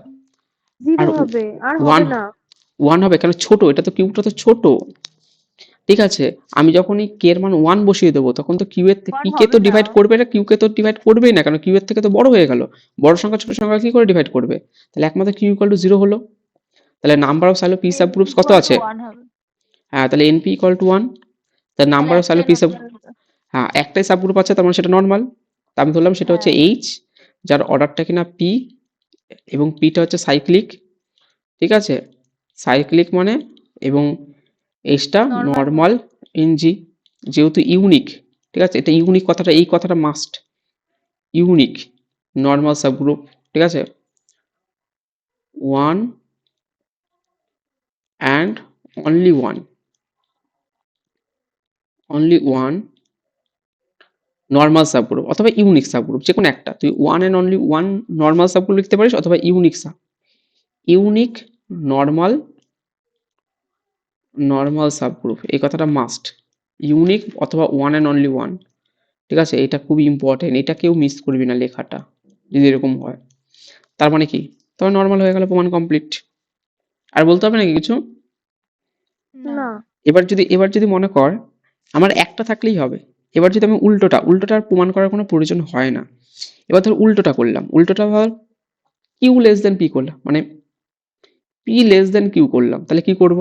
আর জিরো হবে, আর ওয়ান, হবে না। ওয়ান হবে কারণ ছোট, এটা তো কিউটা তো ছোট, ঠিক আছে? আমি যখনই কে এর মান 1 বসিয়ে দেবো, তখন তো কিউ এর পি কে তো ডিভাইড করবে না, কিউ কে তো ডিভাইড করবেই না, কারণ কিউ এর থেকে তো বড় হয়ে গেল, বড় সংখ্যা ছোট সংখ্যা কি করে ডিভাইড করবে? তাহলে একমাত্র কিউ ইকুয়াল টু জিরো হলো। তাহলে number of Sylow P sub groups কত আছে? হ্যাঁ, তাহলে এনপি ইকুয়াল টু 1, তার number of Sylow P sub, হ্যাঁ একটাই সাব গ্রুপ আছে, তার মানে সেটা নর্মাল। তা আমি ধরলাম সেটা হচ্ছে এইচ, যার অর্ডারটা কিনা পি, এবং পিটা হচ্ছে সাইক্লিক, ঠিক আছে? সাইক্লিক মানে, এবং এইচটা নর্মাল ইন জি, যেহেতু ইউনিক, ঠিক আছে? এটা ইউনিক কথাটা, এই কথাটা মাস্ট, ইউনিক নর্মাল সাবগ্রুপ, ঠিক আছে? One and only one, only one normal subgroup অথবা ইউনিক সাবগ্রুপ, যে কোনো একটা, তুই one and only one normal subgroup লিখতে পারিস, অথবা unique sub, unique normal, normal subgroup, এই কথাটা মাস্ট, ইউনিক অথবা ওয়ান অ্যান্ড অনলি ওয়ান, ঠিক আছে? এটা খুব ইম্পর্টেন্ট, এটা কেউ মিস করবি না লেখাটা, যদি এরকম হয়। তার মানে কি, তবে নর্মাল হয়ে গেল, প্রমাণ কমপ্লিট। আর বলতে হবে নাকি কিছু? না। এবার যদি মনে কর আমার একটা থাকলেই হবে, এবার যদি আমি উল্টোটা আর প্রমাণ করার কোনো প্রয়োজন হয় না। এবার ধর উল্টোটা করলাম, উল্টোটা ধর কিউ লেস দেন পি করলাম, মানে পি লেস দেন কিউ করলাম, তাহলে কি করব?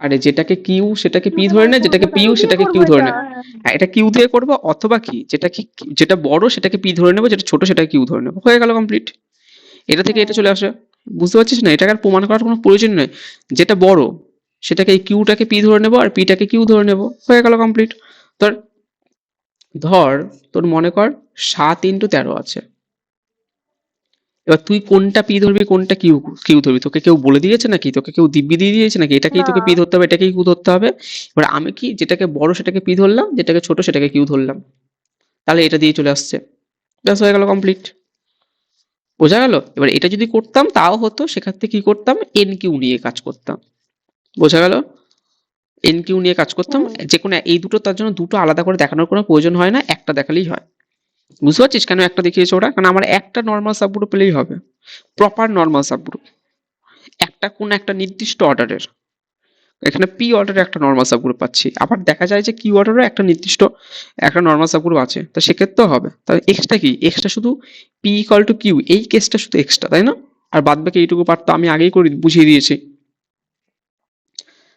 আরে যেটাকে কিউ সেটাকে পি ধরে নে, যেটাকে পিউ দিয়ে সেটাকে করবো কিউ ধরে এটা। নে। হ্যাঁ, এটা কিউ দিয়ে করবো, অথবা কি যেটা বড় সেটাকে পি ধরে নেবো, যেটা ছোট সেটাকে কিউ ধরে নেবো, হয়ে গেল কমপ্লিট। এটা থেকে এটা চলে আসে, বুঝতে পারছিস না? এটাকে আর প্রমাণ করার কোনো প্রয়োজন নেই, যেটা বড় সেটাকে এই কিউটাকে পি ধরে নেবো, আর পিটাকে কিউ ধরে নেবো, হয়ে গেল কমপ্লিট। ধর ধর তোর মনে কর 7 × 13 আছে, এবার তুই কোনটা পি ধরবি কোনটা কিউ কিউ ধরবি, তোকে কেউ বলে দিয়েছে নাকি, তোকে কেউ দিব্যি দিয়ে দিয়েছে নাকি এটাকেই না। তোকে পি ধরতে হবে এটাকেই কিউ ধরতে হবে? এবার আমি কি যেটাকে বড় সেটাকে পি ধরলাম, যেটাকে ছোট সেটাকে কিউ ধরলাম, তাহলে এটা দিয়ে চলে আসছে, ব্যাস হয়ে গেল কমপ্লিট। বোঝা গেল? এবার এটা যদি করতাম তাও হতো, সেক্ষেত্রে কি করতাম, এন কিউ নিয়ে কাজ করতাম, বোঝা গেল? এন কিউ নিয়ে কাজ করতাম, হুম। যে কোনো এই দুটো, তার জন্য দুটো আলাদা করে দেখানোর কোনো প্রয়োজন হয় না, একটা দেখালেই হয়। বুঝতে পারছিস কেন একটা দেখিয়েছে ওরা? কারণ আমার একটা নর্মাল সাবগ্রুপ পেলেই হবে, প্রপার নর্মাল সাবগ্রুপ, একটা কোন একটা নির্দিষ্ট অর্ডারের, এখানে পি অর্ডারে একটা নর্মাল সাবগ্রুপ পাচ্ছি, আবার দেখা যায় যে কিউ অর্ডারও একটা নির্দিষ্ট একটা নর্মাল সাবগ্রুপ আছে, তো সেক্ষেত্রেও হবে। তাহলে এক্সট্রা কি, এক্সট্রা শুধু পি ইকুয়াল টু কিউ, এই কেসটা শুধু এক্সট্রা, তাই না? আর বাদ বাকি এইটুকু পার্ট তো আমি আগেই করে বুঝিয়ে দিয়েছি।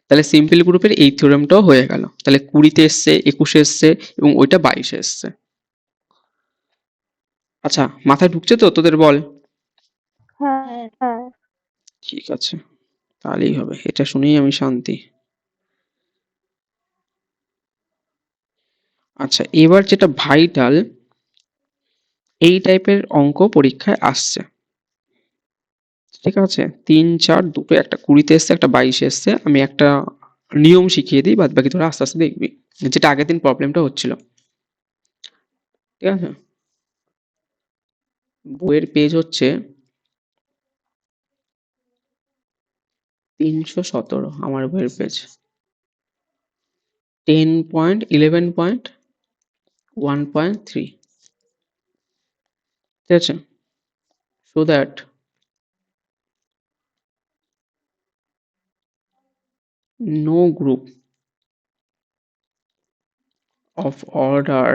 তাহলে সিম্পল গ্রুপের এই থিওরেমটাও হয়ে গেল। তাহলে 20-তে এসছে, 21-এ এসছে এবং ওইটা 22-এ এসছে। আচ্ছা, মাথায় ঢুকছে তো তোদের? বল। হ্যাঁ হ্যাঁ। হ্যাঁ ঠিক আছে, তাহলেই হবে, এটা শুনেই আমি শান্তি। আচ্ছা, এবার যেটা ভাইটাল, এই টাইপের অঙ্ক পরীক্ষায় আসছে, ঠিক আছে? 3, 4 দুটো, একটা 20-তে এসছে, একটা 22-এ এসছে। আমি একটা নিয়ম শিখিয়ে দিই, বাদ বাকি তোরা আস্তে আস্তে দেখবি, যেটা আগের দিন প্রবলেমটা হচ্ছিল, ঠিক আছে? বইয়ের পেজ হচ্ছে 317, আমার বইয়ের পেজ 10.11.1.3, ঠিক আছে? So that no group of order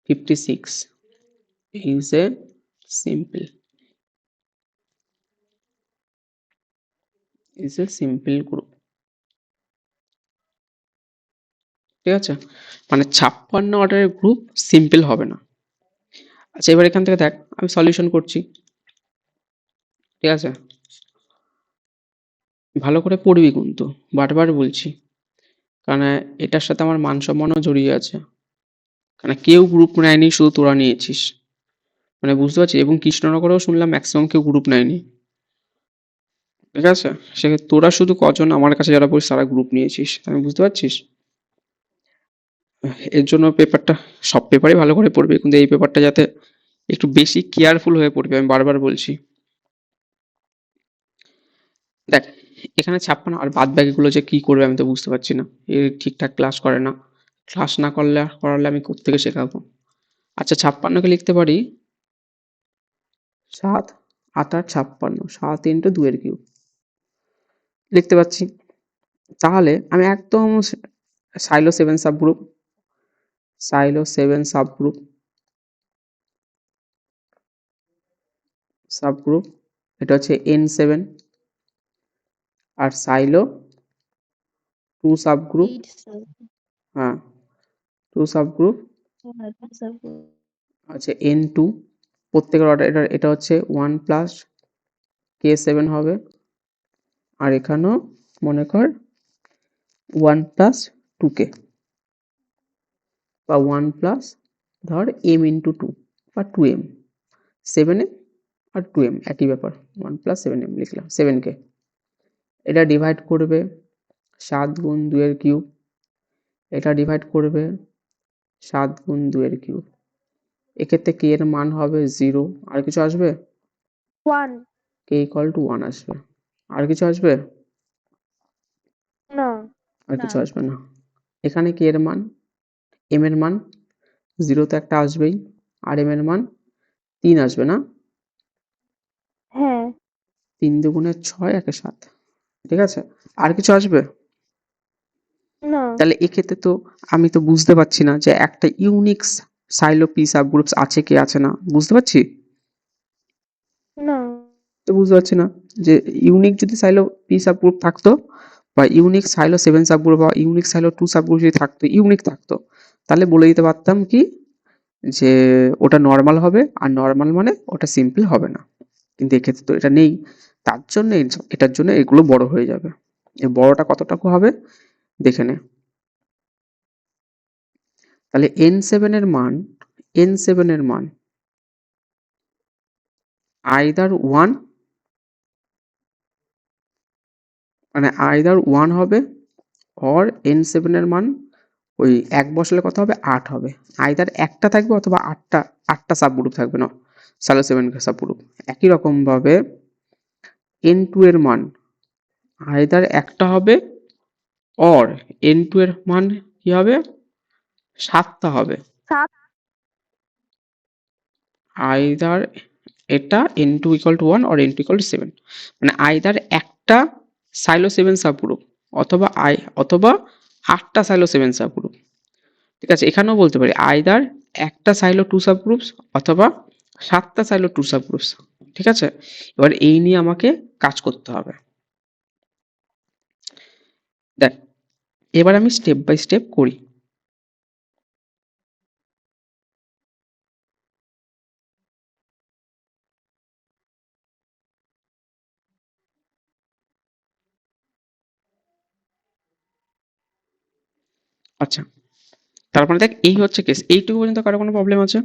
56 is a simple group, ঠিক আছে? মানে 56 অর্ডারের গ্রুপ সিম্পল হবে না। আচ্ছা, এবার এখান থেকে দেখ, আমি সলিউশন করছি, ঠিক আছে? ভালো করে পড়বি কিন্তু, বারবার বলছি, কারণ এটার সাথে আমার মান সম্মানও জড়িয়ে আছে। কারণ কেউ গ্রুপ নেয়নি, শুধু তোরা নিয়েছিস, মানে বুঝতে পারছিস? এবং কৃষ্ণনগরেও শুনলাম ম্যাক্সিমাম কেউ গ্রুপ নেয়নি, ঠিক আছে? সেক্ষেত্রে তোরা শুধু কজন আমার কাছে যারা পড়িস তারা গ্রুপ নিয়েছিস, আমি বুঝতে পারছিস? এর জন্য পেপারটা, সব পেপারই ভালো করে পড়বি, কিন্তু এই পেপারটা যাতে একটু বেশি কেয়ারফুল হয়ে পড়বি, আমি বারবার বলছি। দেখ, এখানে 56, আর বাদ বাকিগুলো যে কি করবে আমি তো বুঝতে পারছি না। এ ঠিকঠাক ক্লাস করে না, ক্লাস না করালে আমি কোত্থেকে শেখাবো? আচ্ছা, 56কে লিখতে পারি 7, 8, 8, 56, 7 ইন্টু 2 এর কিউব লিখতে পাচ্ছি। তাহলে আমি একদম সাইলো 7 সাবগ্রুপ, সাইলো 7 সাবগ্রুপ, এটা হচ্ছে N7, আর সাইলো 2 সাবগ্রুপ, 8 হ্যাঁ 2 সাবগ্রুপ আছে N2, প্রত্যেকের অর্ডার, এটা হচ্ছে 1 প্লাস K7 হবে, আর এখানেও মনে কর 1 প্লাস 2K, বা 1 প্লাস ধর M ইন্টু 2 বা 2M, 7M আর 2M একই ব্যাপার, 1 প্লাস 7M লিখলাম, 7K। এটা ডিভাইড করবে 7 গুণ 2 এর কিউব, এটা ডিভাইড করবে 7 গুণ 2 এর কিউব। এক্ষেত্রে K এর মান হবে 0, আর কিছু আসবে? 1 K ইকুয়াল টু 1 আসবে, আর কিছু আসবে? না আর না। কিছু আসবে না। এখানে K এর মান, M এর মান 0 তো একটা আসবেই, আর M এর মান 3 আসবে না? হ্যাঁ 3 দুগুণে 6, 1 7, ঠিক আছে? আর কিছু আসবে? না তাহলে এক্ষেত্রে তো আমি তো বুঝতে পারছি না যে একটা ইউনিক সাইলো পি সাবগ্রুপস আছে কি আছে না, বুঝতে পারছি না তো? বুঝতে পারছি না যে ইউনিক যদি সাইলো পি সাবগ্রুপ থাকতো, বা ইউনিক সাইলো 7 সাবগ্রুপ, বা ইউনিক সাইলো 2 সাবগ্রুপ যদি থাকতো, ইউনিক থাকতো, তাহলে বলে দিতে পারতাম কি যে ওটা নর্মাল হবে, আর নর্মাল মানে ওটা সিম্পল হবে না। কিন্তু এক্ষেত্রে তো এটা নেই, তার জন্য এটার জন্য এগুলো বড় হয়ে যাবে। এই বড়টা কতটুকু হবে দেখে নে। তাহলে N7 এর মান, N7 এর মান আইদার 1, মানে আইদার 1 হবে, অর N7 এর মান ওই 1 বসালে কত হবে? 8 হবে। আইদার একটা থাকবে অথবা 8টা সাবগ্রুপ থাকবে না, সালো 7 সাবগ্রুপ। একই রকম ভাবে N2 এর মান আইদার একটা হবে, অর N2 এর মান কি হবে? 7টা হবে। 7 আইদার এটা N2 equal to 1 or N2 equal to 7, মানে আইদার একটা সাইলোসেভেন সাবগ্রুপ অথবা অথবা 8টা সাইলোসেভেন সাবগ্রুপ। ঠিক আছে, এখানেও বলতে পারি আইদার একটা সাইলো 2 সাবগ্রুপস অথবা 7টা সাইলো 2 সাবগ্রুপস। ঠিক আছে, এবার এই নিয়ে আমাকে কাজ করতে হবে। দেখ, এবার আমি স্টেপ বাই স্টেপ করি। আচ্ছা, তারপরে দেখ এই হচ্ছে কেস। এইটুকু পর্যন্ত কারো কোনো প্রবলেম আছে?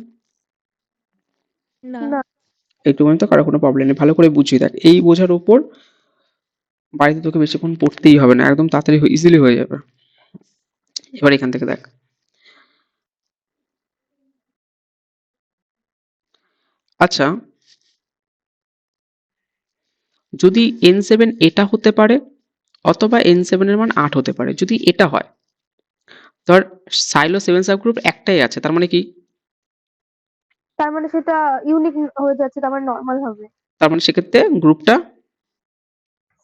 না। না। এইটুকু পর্যন্ত কারো কোনো প্রবলেম নেই। ভালো করে বুঝিয়ে দেখ, এই বোঝার উপর বাড়িতে তোকে বেশিক্ষণ পড়তেই হবে না, একদম তাড়াতাড়ি ইজিলি হয়ে যাবে। এবার এখান থেকে দেখ, আচ্ছা যদি n7 এটা হতে পারে অথবা n7 এর মান 8 হতে পারে, যদি এটা হয় ধর সাইলো 7 সাবগ্রুপ একটাই আছে, তার মানে কি? তার মানে সেটা ইউনিক হয়ে যাচ্ছে, তার মানে নর্মাল হবে, তার মানে সেক্ষেত্রে গ্রুপটা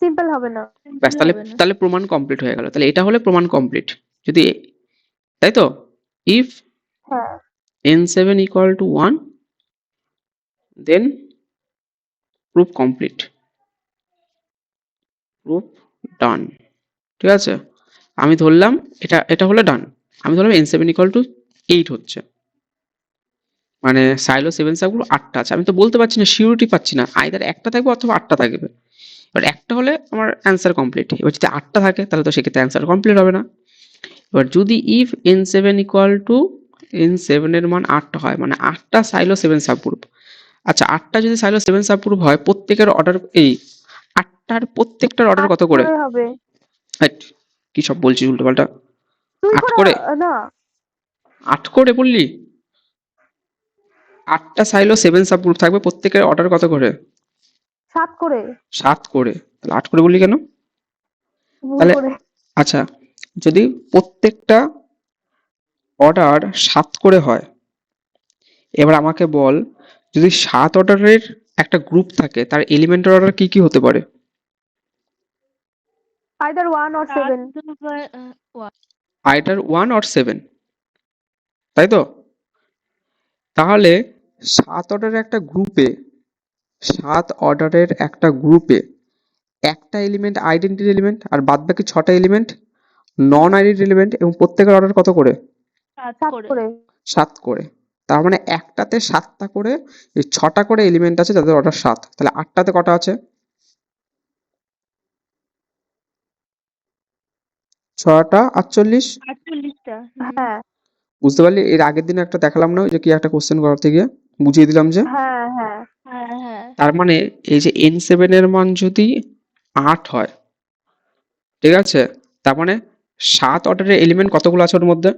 সিম্পল হবে না। ব্যাস, সিম্পল তাহলে হবে না। তাহলে প্রমাণ কমপ্লিট হয়ে গেল। তাহলে এটা হলে প্রমাণ কমপ্লিট, যদি তাই তো, ইফ হ্যাঁ। n7 equal to 1 then proof complete, proof done। ঠিক আছে, আমি ধরলাম এটা এটা হলো ডান, আমি ধরলাম n7 equal to 8 হচ্ছে, মানে সাইলো 7 সাবগ্রুপ 8টা আছে। আমি তো বলতে পারছি না, সিউরিটি পাচ্ছি না, আইদার একটা থাকবে অথবা 8টা থাকবে। এবার একটা হলে আমার অ্যান্সার কমপ্লিট, এবার যদি 8টা থাকে তাহলে তো সেক্ষেত্রে অ্যান্সার কমপ্লিট হবে না। এবার যদি if n7 equal two n7 এর মান 8 হয়, মানে 8টা সাইলো 7 সাবগ্রুপ। আচ্ছা, 8টা যদি সাইলো 7 সাবগ্রুপ হয়, প্রত্যেকের অর্ডার এই 8টার প্রত্যেকটার অর্ডার 8 কত করে? করে হবে। হাইট, কি সব বলছিস উল্টোপাল্টা। 2 8 করে করে? না, 8 করে বললি? 8টা সাইলো 7 সাবগ্রুপ থাকবে, প্রত্যেকের অর্ডার কত করে? 7 করে। 7 করে। তাহলে 8 করে বললি কেন? ভুল তাহলে করে। আচ্ছা, যদি প্রত্যেকটা অর্ডার 7 করে হয়, এবার আমাকে বল যদি 7 অর্ডারের একটা গ্রুপ থাকে, তার এলিমেন্টাল অর্ডার কি কি হতে পারে? either 1 or 7। আইদার 1 অর 7, তাই তো? তাহলে 7 অর্ডারের একটা গ্রুপে 7 অর্ডারের একটা গ্রুপে একটা এলিমেন্ট আইডেন্টিটি এলিমেন্ট আর বাদ বাকি 6টা এলিমেন্ট নন আইডেন্টিটি এলিমেন্ট, এবং প্রত্যেকের অর্ডার কত করে? 7 করে। 7 করে। তার মানে একটাতে 7টা করে, এই 6টা করে এলিমেন্ট আছে যাদের অর্ডার 7। তাহলে 8টাতে কটা আছে? 6টা 48। 48টা। হ্যাঁ বুঝতে পারলি? এর আগের দিন একটা দেখালাম না, ওই যে কি একটা কোশ্চেন করাতে গিয়ে বুঝিয়ে দিলাম যে, হ্যাঁ হ্যাঁ। হ্যাঁ হ্যাঁ। তার মানে এই যে n7 এর মান যদি 8 হয়, ঠিক আছে, তার মানে 7 অর্ডারের এলিমেন্ট কতগুলো আছে ওর মধ্যে?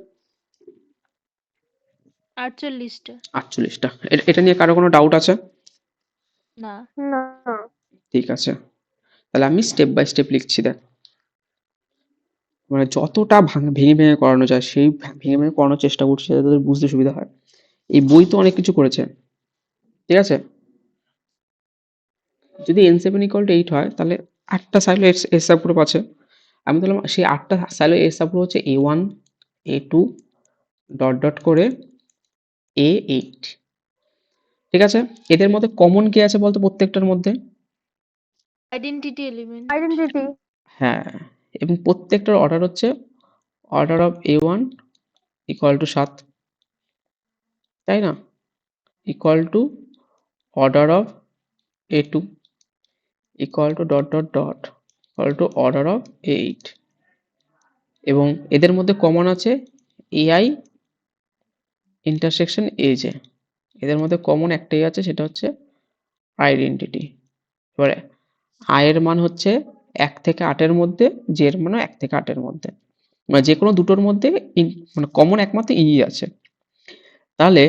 48টা। 48টা। এটা নিয়ে কারো কোনো ডাউট আছে? না। না। ঠিক আছে, তাহলে আমি স্টেপ বাই স্টেপ লিখছি। দেখ, মানে যতটা ভেঙে ভেঙে করানো যায় সেই ভেঙে ভেঙে করানোর চেষ্টা করছি, যাতে তোদের বুঝতে সুবিধা হয়। এই বই তো অনেক কিছু করেছে, ঠিক আছে। যদি n7 equal to 8 হয়, তাহলে 8টা সাইলো এস সাব গ্রুপ আছে। আমি ধরলাম সেই 8টা সাইলো এস সাব গ্রুপ হচ্ছে a1 a2 ডট ডট করে a8। ঠিক আছে, এদের মধ্যে কমন কি আছে বলতো প্রত্যেকটার মধ্যে? Identity element. আইডেন্টিটি। হ্যাঁ, এবং প্রত্যেকটার অর্ডার হচ্ছে order of a1 equal to 7, তাই না? Equal to order of a2 equal to dot dot dot equal to order of a8, এবং এদের মধ্যে কমন আছে ai ইন্টারসেকশন aj। এদের মধ্যে কমন একটাই আছে, সেটা হচ্ছে আইডেন্টিটি। এবারে i এর মান হচ্ছে 1 থেকে 8-এর মধ্যে, j এর মানও 1 থেকে 8-এর মধ্যে, মানে যে কোনো দুটোর মধ্যে মানে কমন একমাত্র ই আছে। তাহলে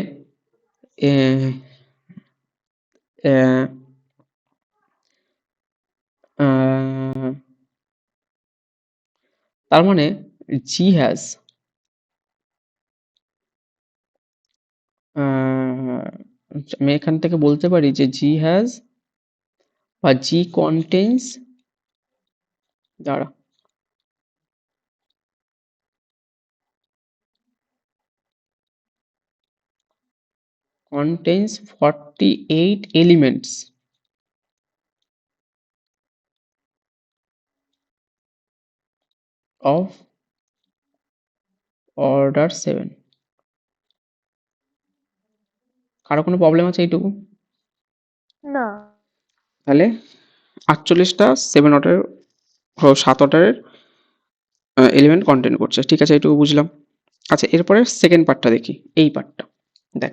আহ, আহ, আহ, তার মানে g হ্যাজ আমি এখান থেকে বলতে পারি যে g হ্যাজ বা g contains দাঁড়া, contains 48 elements of order 7. কারো কোনো প্রবলেম আছে এইটুকু? না। তাহলে 48টা 7 অর্ডারের 7 অর্ডারের এলিমেন্ট কন্টেন্ট করছে। ঠিক আছে, এইটুকু বুঝলাম। আচ্ছা, এরপরে সেকেন্ড পার্টটা দেখি। এই পার্টটা দেখ,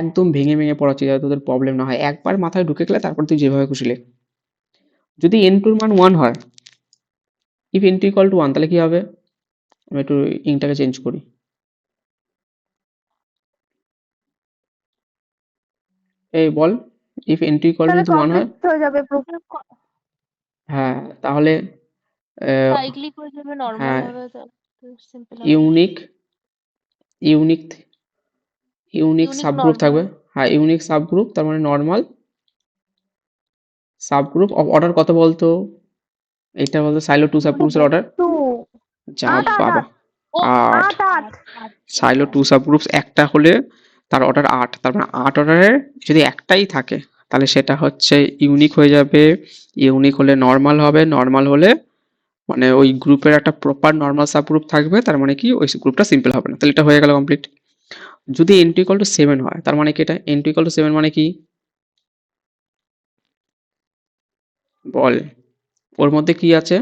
একদম ভেঙে ভেঙে পড়াচ্ছি যাতে তোদের প্রবলেম না হয়। একবার মাথায় ঢুকে গেলে তারপর তুই যেভাবে খুশি লেখ। যদি n টুর মান 1 হয়, if n two equal to 1, তাহলে কি হবে? আমি একটু ইংটাকে চেঞ্জ করি। এই বল, if n two equal to তাহলে যদি 1 হয়, কমপ্লিট হয়ে যাবে proof। হ্যাঁ তাহলে সাইক্লিক হয়ে যাবে, নরমাল হ্যাঁ, হবে, সিম্পল হবে। Unique unique unique unique subgroup normal. থাকবে। হ্যাঁ, ইউনিক সাবগ্রুপ, তার মানে নর্মাল সাবগ্রুপ অফ অর্ডার কত বলতো? এটা বলতো সাইলো টু সাবগ্রুপসের অর্ডার। 2 যা 8 8 বাবা, 8 ও 8। 8 8 সাইলো টু সাবগ্রুপস একটা হলে তার অর্ডার 8, তার মানে 8 অর্ডারের যদি একটাই থাকে তাহলে সেটা হচ্ছে ইউনিক হয়ে যাবে। ইউনিক হলে নর্মাল হবে, নর্মাল হলে মানে ওই গ্রুপের একটা প্রপার নর্মাল সাবগ্রুপ থাকবে, তার মানে কি ওই গ্রুপটা সিম্পল হবে না। তাহলে এটা হয়ে গেল কমপ্লিট। যদি n টু ইকুয়াল টু 7 হয়, তার মানে কি এটা n টু ইকুয়াল টু 7 মানে কি বল? ওর মধ্যে কি আছে?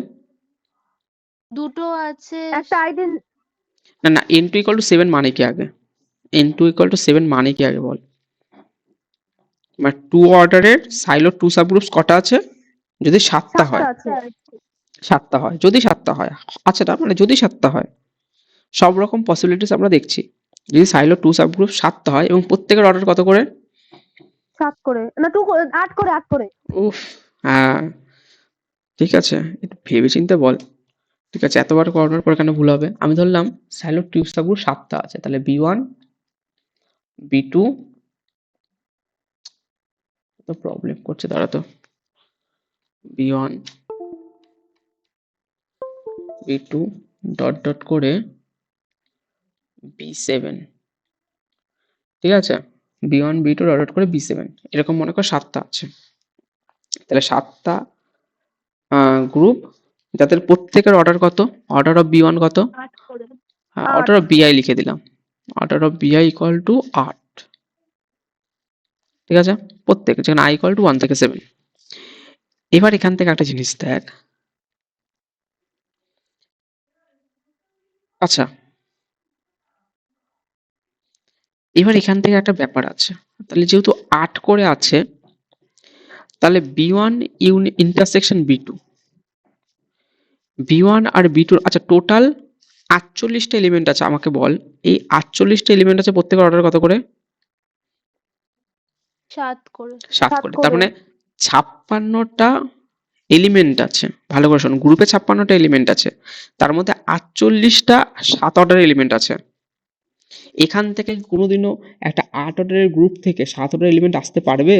দুটো আছে। একটা আইডেন না না, n টু ইকুয়াল টু 7 মানে কি আগে? n টু ইকুয়াল টু 7 মানে কি আগে বল? মানে টু অর্ডারের সাইলো টু সাবগ্রুপস কটা আছে? যদি 7টা 7টা হয়, আছে। 7টা হয়, যদি 7টা হয়। আচ্ছা, তার মানে যদি 7টা হয়, সব রকম পসিবিলিটিস আমরা দেখছি। যদি সাইলো টু সাবগ্রুপ 7টা হয় এবং প্রত্যেকের অর্ডার কত করে? 7 করে না 2 8 করে 8 করে। উফ, হ্যাঁ ঠিক আছে, একটু ভেবেচিন্তে বল। ঠিক আছে, এতবার করার পর কেন ভুল হবে? আমি ধরলাম সাইলো টু সাবগ্রুপ 7টা আছে, তাহলে B1 B2, তো প্রবলেম করছে, দাঁড়া তো, B1 B2 ডট ডট করে B7। ঠিক আছে, B1 B2 ডট ডট করে B7, এরকম মনে কর 7টা আছে। তাহলে 7টা গ্রুপ, যাদের প্রত্যেকের অর্ডার কত? অর্ডার অফ B1 কত? 8 করে। অর্ডার অফ BI লিখে দিলাম। Order of BI equal to 8। ঠিক আছে, প্রত্যেক, যেখানে I ইকুয়াল টু 1 থেকে 7। এবার এখান থেকে একটা জিনিস দেখ। আচ্ছা, এবার এখান থেকে একটা ব্যাপার আছে। তাহলে যেহেতু 8 করে আছে, তাহলে B1 ইন্টারসেকশন B2, B1 আর B2, আচ্ছা টোটাল 48টা এলিমেন্ট আছে। আমাকে বল, এই 48টা এলিমেন্ট আছে, প্রত্যেকের অর্ডার কত করে? 7 করে। 7 7 করে। তার করে। মানে 56টা এলিমেন্ট আছে। ভালো করে শোন, গ্রুপে 56টা এলিমেন্ট আছে, তার মধ্যে 48টা 7 অর্ডারের এলিমেন্ট আছে। এখান থেকে কোনোদিনও একটা 8 অর্ডারের গ্রুপ থেকে 7 অর্ডারের এলিমেন্ট আসতে পারবে?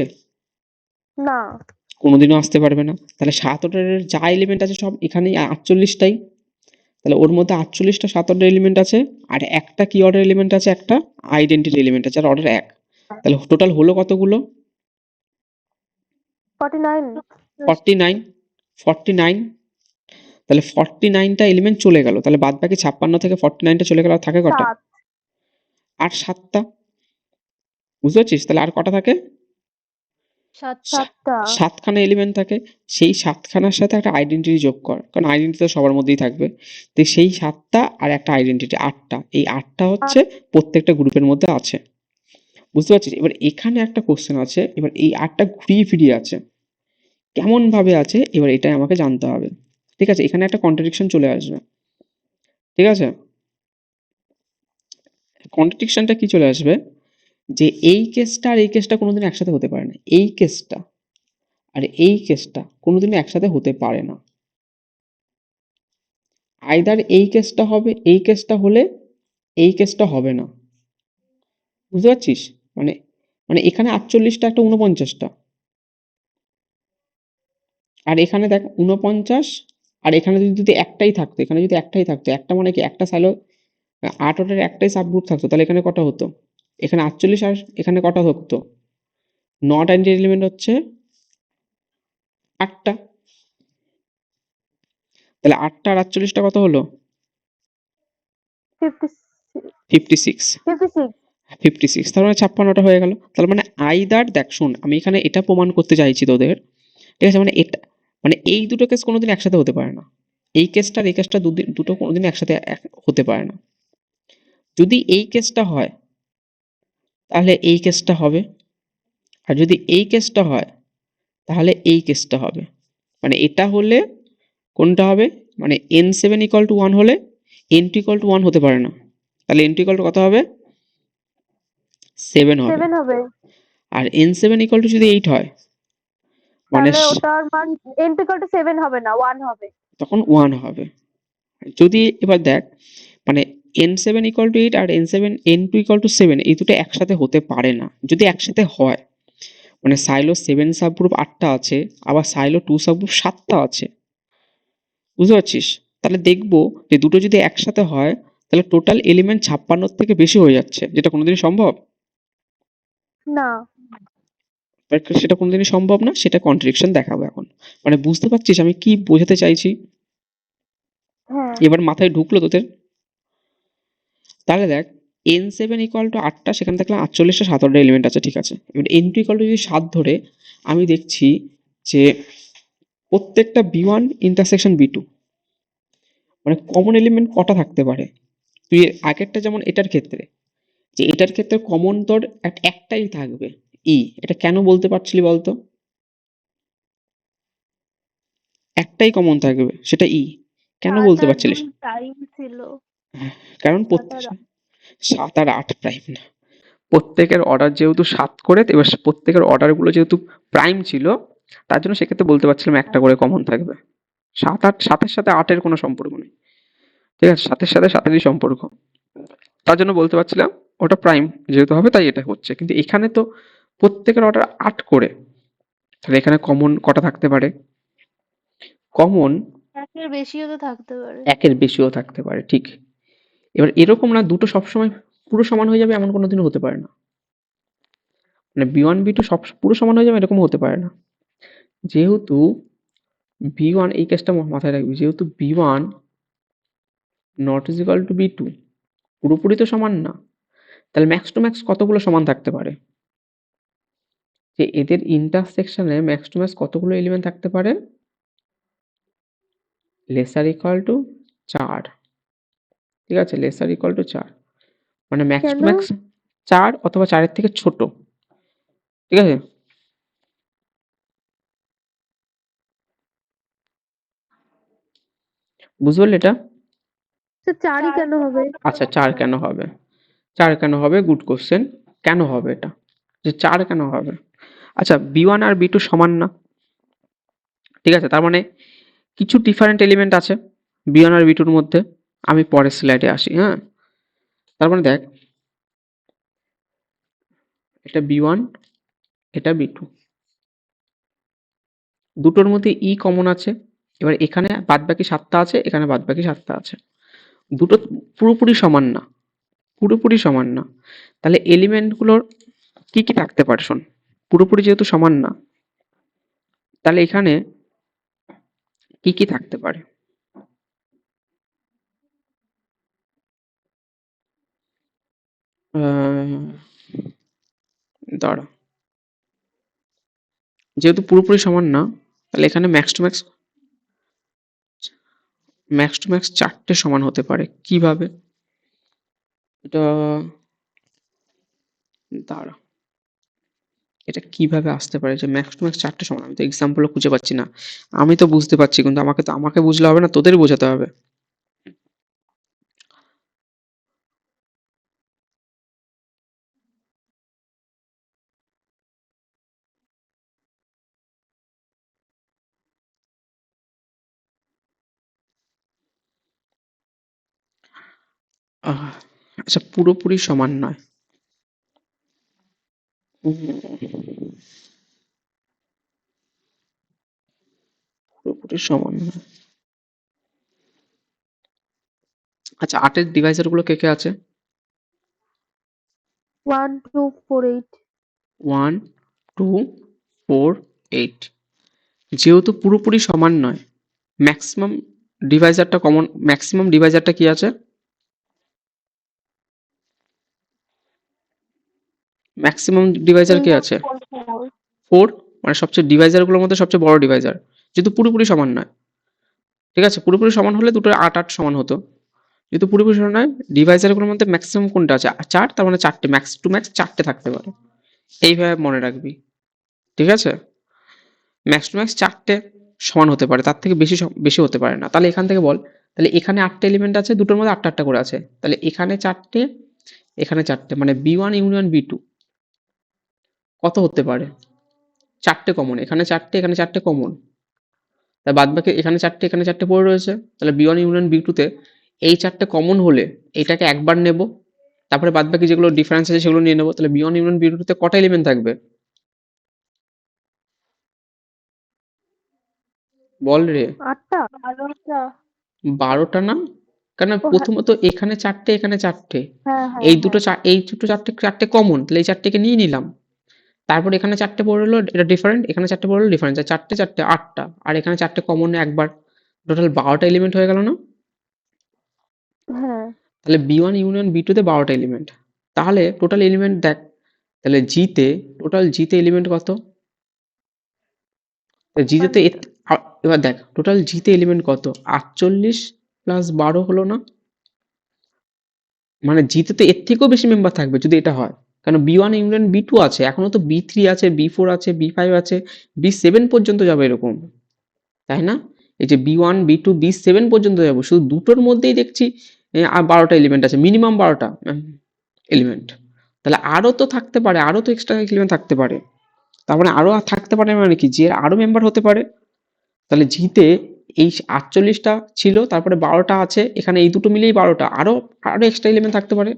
না। কোনোদিনও আসতে পারবে না। তাহলে 7 অর্ডারের যা এলিমেন্ট আছে সব এখানেই 48টাই। তাহলে ওর মধ্যে 48টা 7 অর্ডার এলিমেন্ট আছে, আর একটা কি অর্ডার এলিমেন্ট আছে? একটা আইডেন্টিটি এলিমেন্ট আছে, আর অর্ডার 1। তাহলে টোটাল হলো কতগুলো? 49 49। 49, তাহলে 49টা এলিমেন্ট চলে গেল। তাহলে বাদ বাকি 56 থেকে 49টা চলে গেল, আর থাকে কটা? 7 আর 7টা। বুঝতে পারছিস? তাহলে আর কটা থাকে? 7টা। 7টা 7খানা এলিমেন্ট থাকে। সেই 7খানার সাথে একটা আইডেন্টিটি যোগ কর, কারণ আইডেন্টিটি তো সবার মধ্যেই থাকবে। তো সেই 7টা আর একটা আইডেন্টিটি 8টা, এই 8টা হচ্ছে প্রত্যেকটা গ্রুপের মধ্যে আছে। বুঝতে পারছিস? এবার এখানে একটা কোশ্চেন আছে, এবার এই 8টা ঘুরিয়ে ফিরিয়ে আছে, কেমন ভাবে আছে এবার এটাই আমাকে জানতে হবে। ঠিক আছে, এখানে একটা কন্ট্রাডিকশন চলে আসবে। ঠিক আছে, কন্ট্রাডিকশনটা কি চলে আসবে? যে এই কেসটা আর এই কেসটা কোনোদিন একসাথে হতে পারে না। এই কেসটা আর এই কেসটা কোনোদিনও একসাথে হতে পারে না। আইদার এই কেসটা হবে, এই কেসটা হলে এই কেসটা হবে না। বুঝতে পারছিস? মানে মানে এখানে 48টা, একটা 49টা, আর এখানে দেখ 49 আর এখানে যদি একটাই থাকতো, একটা মানে কি একটা সাইলো 8 অর্ডারের একটাই সাবগ্রুপ থাকতো, তাহলে এখানে কটা হতো? এখানে 48 আর এখানে কটা হতো? নট অ্যান্ড এলিমেন্ট হচ্ছে 8টা, তাহলে 8টা আর 48টা কত হলো? 56। 56 তার মানে 56টা হয়ে গেল। তার মানে আইদার, দেখ শোন, আমি এখানে এটা প্রমাণ করতে চাইছি তোদের, ঠিক আছে? মানে এটা, মানে এই দুটো কেস কোনোদিন একসাথে হতে পারে না। এই কেসটা আর এই কেসটা দুটো কোনোদিন একসাথে হতে পারে না। যদি এই কেসটা হয় তাহলে এই কেসটা হবে, আর যদি এই কেসটা হয় তাহলে এই কেসটা হবে। মানে এটা হলে কোনটা হবে? মানে n7 ইকুয়াল টু 1 হলে n2 ইকুয়াল টু 1 হতে পারে না, তাহলে n2 ইকুয়াল টু কত হবে? 7 হবে। 7 হবে। আর n7 ইকুয়াল টু যদি 8 হয় মানে তাহলে ওটার মান n equal to 7 হবে না, 1 হবে। তখন 1 হবে। যদি এবার দেখ, মানে n7 ইকুয়াল টু 8 আর n2 ইকুয়াল টু 7 এই দুটো একসাথে হতে পারে না। যদি একসাথে হয় মানে সাইলো 7 সাবগ্রুপ 8টা আছে, আবার সাইলো 2 সাবগ্রুপ 7টা আছে, বুঝতে পারছিস? তাহলে দেখবো যে দুটো যদি একসাথে হয় তাহলে টোটাল এলিমেন্ট 56 থেকে বেশি হয়ে যাচ্ছে, যেটা কোনোদিনই সম্ভব না। সেটা কোনোদিনই সম্ভব না। সেটা কন্ট্রাডিকশন দেখাবো এখন। মানে বুঝতে পারছিস আমি কি বোঝাতে চাইছি? হ্যাঁ। এবার মাথায় ঢুকলো তোদের? তাহলে দেখ, n7 ইকুয়াল টু 8টা, সেখানে দেখলাম 48টা 7 অর্ডার এলিমেন্ট আছে, ঠিক আছে? এবার n2 ইকুয়াল টু যদি 7 ধরে, আমি দেখছি যে প্রত্যেকটা b1 ইন্টারসেকশন b2 মানে কমন এলিমেন্ট কটা থাকতে পারে? তুই আগেরটা যেমন এটার ক্ষেত্রে, যে এটার ক্ষেত্রে কমন তোর একটাই থাকবে, ই। এটা কেন বলতে পারছিলি বলতো? একটাই কমন থাকবে, সেটা ই। কেন 7 বলতে আর পারছিলিস? 2 প্রাইম ছিল। কারণ 7 আর 7 আর 8 প্রাইম না, প্রত্যেকের অর্ডার যেহেতু 7 করে, এবার প্রত্যেকের অর্ডারগুলো যেহেতু প্রাইম ছিল, তার জন্য সেক্ষেত্রে বলতে পারছিলাম একটা করে কমন থাকবে। 7-8 সাথে 8-এর কোনো সম্পর্ক নেই, ঠিক আছে? 7-এর সাথে 7-এরই সম্পর্ক, তার জন্য বলতে পারছিলাম ওটা প্রাইম যেহেতু হবে তাই এটা হচ্ছে। কিন্তু এখানে তো প্রত্যেকের অর্ডার 8 করে, তাহলে এখানে কমন কটা থাকতে পারে? কমন 1 এর বেশিও তো থাকতে পারে। 1-এর বেশিও থাকতে পারে, ঠিক। এবার এরকম না দুটো সবসময় পুরো সমান হয়ে যাবে এমন কোনোদিনও হতে পারে না। মানে b1 b2 সব পুরো সমান হয়ে যাবে এরকম হতে পারে না। যেহেতু b1, এই কেসটা মাথায় রাখবি, যেহেতু b1 not is equal two b2 পুরোপুরি তো সমান না, তাহলে ম্যাক্স টু ম্যাক্স কতগুলো সমান থাকতে পারে? যে এদের ইন্টারসেকশনে ম্যাক্স টু ম্যাক্স কতগুলো এলিমেন্ট থাকতে পারে? লেসার ইকুয়াল টু 4, ঠিক আছে? লেসার ইকুয়াল টু 4 মানে ম্যাক্স টু কেন? ম্যাক্স 4 অথবা 4-এর থেকে ছোট, ঠিক আছে? বুঝতে পারলি এটা? তো 4ই কেন হবে? আচ্ছা 4 কেন হবে? 4 কেন হবে? Good question. কেন হবে এটা? যে 4 কেন হবে? আচ্ছা b1 আর b2 সমান না, ঠিক আছে? তার মানে কিছু ডিফারেন্ট এলিমেন্ট আছে b1 আর b2 এর মধ্যে। আমি পরের স্লাইডে আসি, হ্যাঁ? তার মানে দেখ, এটা b1, এটা b2, দুটোর মধ্যে ই কমন আছে। এবার এখানে বাদবাকি 7টা আছে, এখানে বাদবাকি 7টা আছে। দুটো পুরোপুরি সমান না, পুরোপুরি সমান না। তাহলে এলিমেন্টগুলোর কি কি থাকতে পারে শোন? পুরোপুরি যেহেতু সমান না, তাহলে এখানে কি কি থাকতে পারে? দাঁড়া, যেহেতু পুরোপুরি সমান না, তাহলে এখানে ম্যাক্স টু ম্যাক্স 4টে সমান হতে পারে। কিভাবে? এটা দাঁড়া, এটা কিভাবে আসতে পারে যে ম্যাক্স টু ম্যাক্স 4টে সমান? আমি তো এক্সাম্পলও খুঁজে পাচ্ছি না। আমি তো বুঝতে পারছি, কিন্তু আমাকে বুঝলে হবে না, তোদের বোঝাতে হবে। আহ, আচ্ছা পুরোপুরি সমান নয়। পুরোপুরি সমান নয়। আচ্ছা, 8 এর ডিভাইজার গুলো কে কে আছে? 1 2 4 8 1 2 4 8। যেহেতু পুরোপুরি সমান নয়, ম্যাক্সিমাম ডিভাইজারটা কি আছে? ম্যাক্সিমাম ডিভাইজার কি আছে? 4। মানে সবচেয়ে ডিভাইজার গুলোর মধ্যে সবচেয়ে বড় ডিভাইজার, যেহেতু পুরোপুরি সমান নয়। ঠিক আছে, পুরোপুরি সমান হলে দুটো 8 8 সমান হতো, যেহেতু পুরোপুরি সমান নয়, ডিভাইজার গুলোর মধ্যে ম্যাক্সিমাম কোনটা আছে? 4, তার মানে 4টে, ম্যাক্স টু ম্যাক্স 4টে থাকতে পারে। এইভাবে মনে রাখবি, ঠিক আছে? ম্যাক্স টু ম্যাক্স 4টে সমান হতে পারে, তার থেকে বেশি হতে পারে না। তাহলে এখান থেকে বল, তাহলে এখানে 8টে এলিমেন্ট আছে, দুটোর মধ্যে 8টা 8টা করে আছে, তাহলে এখানে 4টে, এখানে 4টে, মানে B1 ইউনিয়ন B2 কত হতে পারে? 4টে কমন, এখানে 4টে, এখানে 4টে কমন, তাই বাদ বাকি এখানে 4টে, এখানে 4টে পড়ে রয়েছে। তাহলে B1 ইউনিয়ন B2 তে এই 4টে কমন হলে এটাকে একবার নেব, তারপরে বাদ বাকি যেগুলো ডিফারেন্স আছে সেগুলো নিয়ে নেবো। তাহলে B1 ইউনিয়ন B2 তে কটা এলিমেন্ট থাকবে বল রে? 8টা 12টা না? কেন, ও হ্যাঁ প্রথমত এখানে 4টে, এখানে 4টে, হ্যাঁ হ্যাঁ হ্যাঁ এই দুটো 4টে কমন, তাহলে এই 4টেকে নিয়ে নিলাম। তারপর এখানে 4টে পড়ে হলো, এটা ডিফারেন্ট, এখানে 4টে পড়ে হলো ডিফারেন্ট, 4টে 4টে 8টা, আর এখানে 4টে কমন একবার, টোটাল 12টা এলিমেন্ট হয়ে গেল না? হ্যাঁ তাহলে B1 ইউনিয়ন B2 তে 12টা এলিমেন্ট। তাহলে টোটাল এলিমেন্ট দেখ, তাহলে জিতে এলিমেন্ট কত? জিতে তো 5টা এবার দেখ টোটাল জিতে এলিমেন্ট কত? 48 প্লাস 12 হলো না? মানে জিতে তো এর থেকেও বেশি মেম্বার থাকবে যদি এটা হয়, কারণ B1 ইউনিয়ন B2 আছে, এখনো তো B3 আছে, B4 আছে, B5 আছে, B7 পর্যন্ত যাবে এরকম, তাই না? এই যে B1 B2 B7 পর্যন্ত যাবো, শুধু দুটোর মধ্যেই দেখছি 12টা এলিমেন্ট আছে, মিনিমাম 12টা এলিমেন্ট। তাহলে আরো তো থাকতে পারে, আরো তো এক্সট্রা এলিমেন্ট থাকতে পারে, তার মানে আরো থাকতে পারে, মানে কি যে আরো মেম্বার হতে পারে। তাহলে জিতে এই 48টা ছিল, তারপরে 12টা আছে, এখানে এই দুটো মিলেই 12টা, আরো আরো এক্সট্রা এলিমেন্ট থাকতে পারে।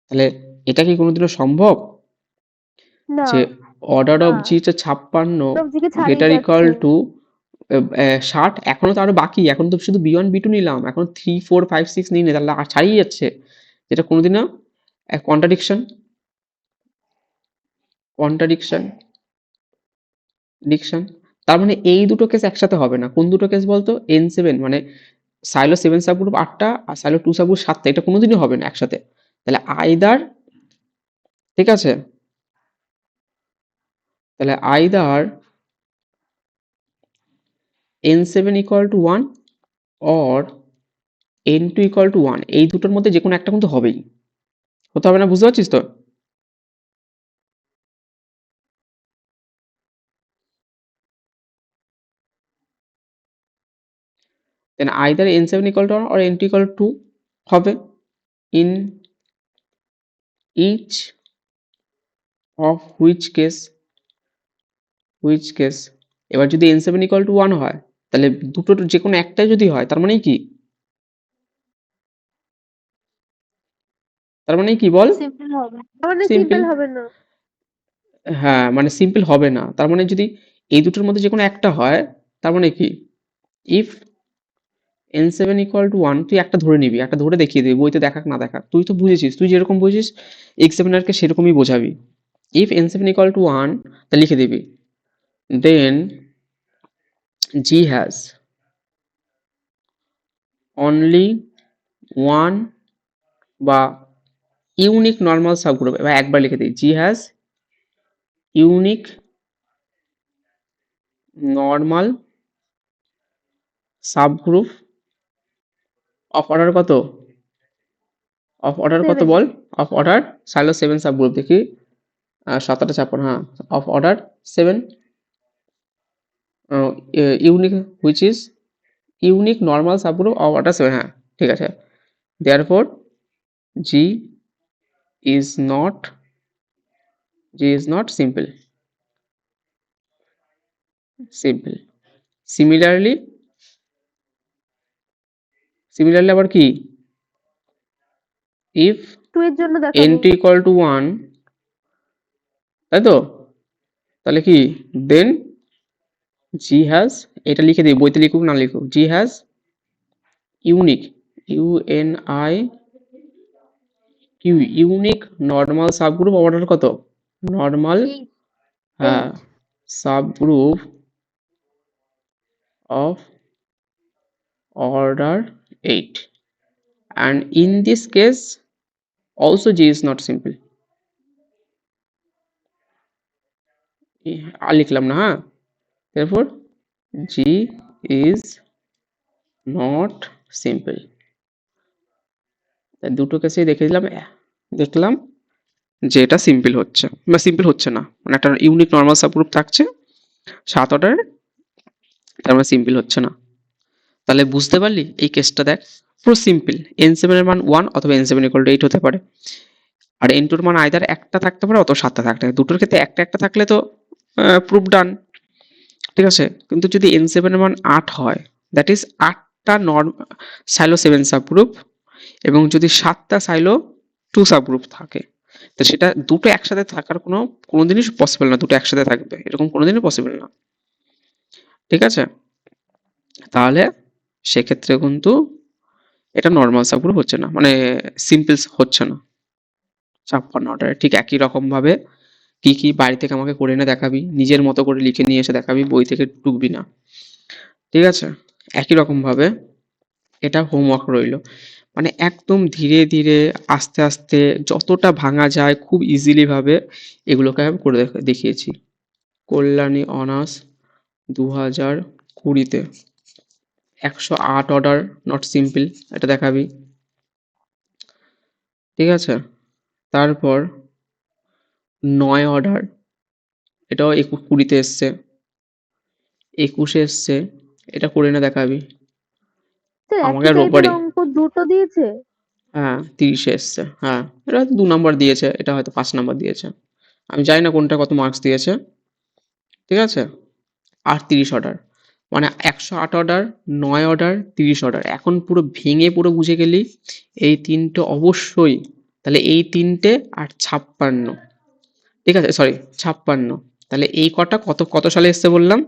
তাহলে এটা কি কোনোদিনও সম্ভব না যে অর্ডার না অফ জি হচ্ছে 56 সবদিকে ছাড়িয়ে গ্রেটার ইকুয়াল যাচ্ছে টু 60? এখনো তো আরো বাকি, এখন তো শুধু B1 B2 নিলাম, এখন 3 4 5 6 নিয়ে নে, তাহলে আর ছাড়িয়ে যাচ্ছে, যেটা কোনোদিনও কন্ট্রাডিকশন কন্ট্রাডিকশন ডিকশন। তার মানে এই দুটো কেস একসাথে হবে না। কোন দুটো কেস বলতো? N7 মানে সাইলো 7 সাবগ্রুপ 8টা আর সাইলো 2 সাবগ্রুপ 7টা, এটা কোনোদিনই হবে না একসাথে। তাহলে আইদার, ঠিক আছে, তাহলে either N7 equal to 1 or N2 equal to 1, এই দুটোর মধ্যে যে কোনো একটা কিন্তু হবেই, হতে হবে না, বুঝতে পারছিস তো? দেন either N7 equal to 1 or N2 equal to 2 হবে in each of which case এবার যদি N7 equal to 1 হয়, তাহলে দুটোর যে কোনো একটাই যদি হয়, তার মানে কি? তার মানে কি বল? সিম্পল হবে। মানে সিম্পল। সিম্পল হবে না হ্যাঁ, মানে সিম্পল হবে না, তার মানে যদি এই দুটোর মধ্যে যে কোনো একটা হয়, তার মানে কি? ইফ N7 equal to 1, তুই একটা ধরে নিবি, একটা ধরে দেখিয়ে দিবি, বইতে দেখাক না দেখাক, তুই তো বুঝেছিস, তুই যেরকম বুঝিস এক্সামিনারকে সেরকমই বোঝাবি। ইফ N7 equal to 1, তা লিখে দিবি, দেন G has only one বা ইউনিক নর্মাল সাবগ্রুপ, এবার একবার লিখে দিই, G has unique normal subgroup of order কত? অফ অর্ডার কত 7 বল? অফ অর্ডার সাইলো 7 সাবগ্রুপ, দেখি 17টা 56, হ্যাঁ, of order 7, unique which is unique normal subgroup of order 7, হ্যাঁ ঠিক আছে। Therefore G is not simple. Similarly আবার কি? ইফ 2 এর জন্য দেখাবো n2 equal to 1, তাই তো? তাহলে কি? দেন জি হ্যাজ, এটা লিখে দিই, বইতে লিখুক না লিখুক, G has unique UNI Q, unique normal subgroup order কত? নর্মাল, 8 হ্যাঁ, 8 subgroup of order 8, and in this case also G is not simple. আর লিখলাম না, হ্যাঁ, therefore G is not simple. তাই দুটো কেসেই দেখে দিলাম, দেখলাম যে এটা সিম্পল হচ্ছে বা সিম্পল হচ্ছে না, মানে একটা ইউনিক নর্মাল সাবগ্রুপ থাকছে 7 অর্ডারের, তার মানে সিম্পল হচ্ছে না। তাহলে বুঝতে পারলি এই কেসটা দেখ পুরো সিম্পল, n7 এর মান 1 অথবা n7 equal to 8 হতে পারে, আর n2 এর মান আইদার একটা থাকতে পারে অথবা 7টা থাকতে পারে। দুটোর ক্ষেত্রে একটা একটা থাকলে তো প্রুফ ডান, ঠিক আছে। কিন্তু যদি n7 এর মান 8 হয়, দ্যাট ইজ 8টা সাইলো 7 সাবগ্রুপ, এবং যদি 7টা সাইলো 2 সাবগ্রুপ থাকে, তো সেটা দুটো একসাথে থাকার কোনোদিনই পসিবল না, দুটো একসাথে থাকবে এরকম কোনোদিনই পসিবল না, ঠিক আছে। তাহলে সেক্ষেত্রে কিন্তু এটা নর্মাল সাবগ্রুপ হচ্ছে না, মানে সিম্পল হচ্ছে না 56 অর্ডারে। ঠিক একই রকম ভাবে কি কি বাড়ি থেকে আমাকে করে এনে দেখাবি, নিজের মতো করে লিখে নিয়ে এসে দেখাবি, বই থেকে টুকবি না, ঠিক আছে। একই রকম ভাবে এটা হোমওয়ার্ক রইলো, মানে একদম ধীরে ধীরে আস্তে আস্তে যতটা ভাঙা যায় খুব ইজিলি ভাবে এগুলোকে আমি করে দেখিয়েছি। কল্যাণী অনার্স 2020-তে 108 অর্ডার নট সিম্পল, এটা দেখাবি, ঠিক আছে। তারপর 9 অর্ডার, এটাও 20-তে এসছে, 21-এ এসছে, এটা করে এনে দেখাবি স্যার আমাকে একই টাইপের রোববারই। অঙ্ক দুটো দিয়েছে? হ্যাঁ 30-এ এসছে, হ্যাঁ এটা হয়তো 2 নাম্বার দিয়েছে, এটা হয়তো 5 নাম্বার দিয়েছে, আমি জানি না কোনটা কত মার্কস দিয়েছে, ঠিক আছে। আর 30 অর্ডার, মানে 108 অর্ডার, 9 অর্ডার, 30 অর্ডার, এখন পুরো ভেঙে পুরো বুঝে গেলি এই তিনটে অবশ্যই, তাহলে এই তিনটে আর 56, ঠিক আছে, সরি 56, তাহলে এই কটা কত কত সালে এসছে বললাম?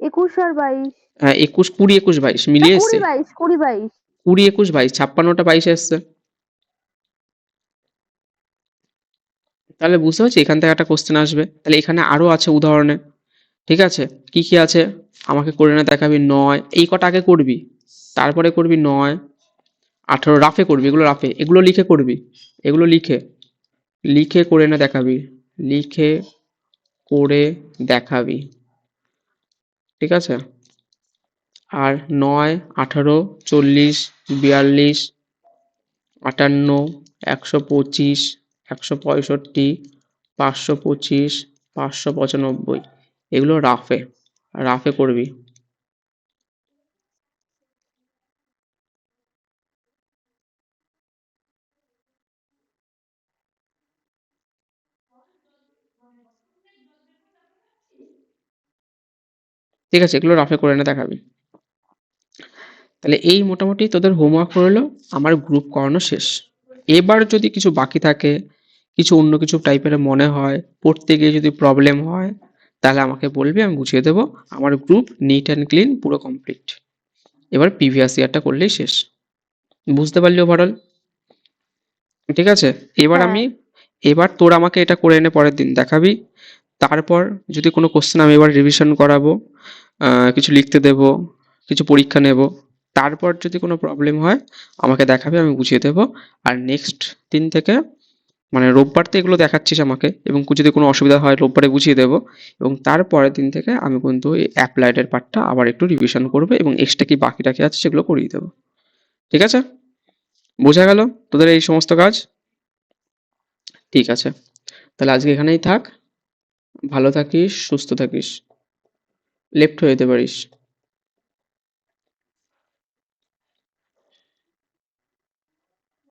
21 আর 22, হ্যাঁ 21, 20, 21, 22 না মিলিয়ে 20 এসছে, 22, 20 22। 20, 21, 22, 56টা 22 এসছে। তাহলে বুঝতে পারছি এখান থেকে একটা কোশ্চেন আসবে, তাহলে এখানে আরো আছে উদাহরণে, ঠিক আছে। কি কি আছে আমাকে করে এনে দেখাবি, 9, এই কটা আগে করবি, তারপরে করবি 9, 18 রাফে করবি, এগুলো রাফে, এগুলো লিখে করবি, এগুলো লিখে লিখে করে এনে দেখাবি, লিখে করে দেখাবি, ঠিক আছে। আর 9, 18, 40, 42, 58, 125, 165, 525, 595, এগুলো রাফে রাফে করবি, ঠিক আছে, এগুলো রাফে করে এনে দেখাবি। তাহলে এই মোটামুটি তোদের হোমওয়ার্ক রইলো, আমার গ্রুপ করানো শেষ। এবার যদি কিছু বাকি থাকে, কিছু অন্য কিছু টাইপের মনে হয়, পড়তে গিয়ে যদি প্রবলেম হয়, তাহলে আমাকে বলবি, আমি বুঝিয়ে দেবো। আমার গ্রুপ নিট অ্যান্ড ক্লিন পুরো কমপ্লিট, এবার প্রিভিয়াস ইয়ারটা করলেই শেষ। বুঝতে পারলি ওভারঅল? ঠিক আছে। এবার হ্যাঁ আমি, এবার তোর আমাকে এটা করে এনে পরের দিন দেখাবি, তারপর যদি কোনো কোশ্চেন আমি এবার রিভিশন করাবো, কিছু লিখতে দেব, কিছু পরীক্ষা নেব, তারপর যদি কোনো প্রবলেম হয় আমাকে দেখাবে, আমি বুঝিয়ে দেবো। আর নেক্সট দিন থেকে, মানে রোববার তো এগুলো দেখাচ্ছিস আমাকে, এবং যদি কোনো অসুবিধা হয় রোববারে বুঝিয়ে দেবো, এবং তারপরের দিন থেকে আমি কিন্তু এই অ্যাপ্লাইডের পার্টটা আবার একটু রিভিশন করবো, এবং এক্সট্রা কি বাকি টাকি আছে সেগুলো করিয়ে দেবো, ঠিক আছে। বোঝা গেল তোদের এই সমস্ত কাজ? ঠিক আছে, তাহলে আজকে এখানেই থাক, ভালো থাকিস, সুস্থ থাকিস, লেফট হয়ে যেতে পারিস।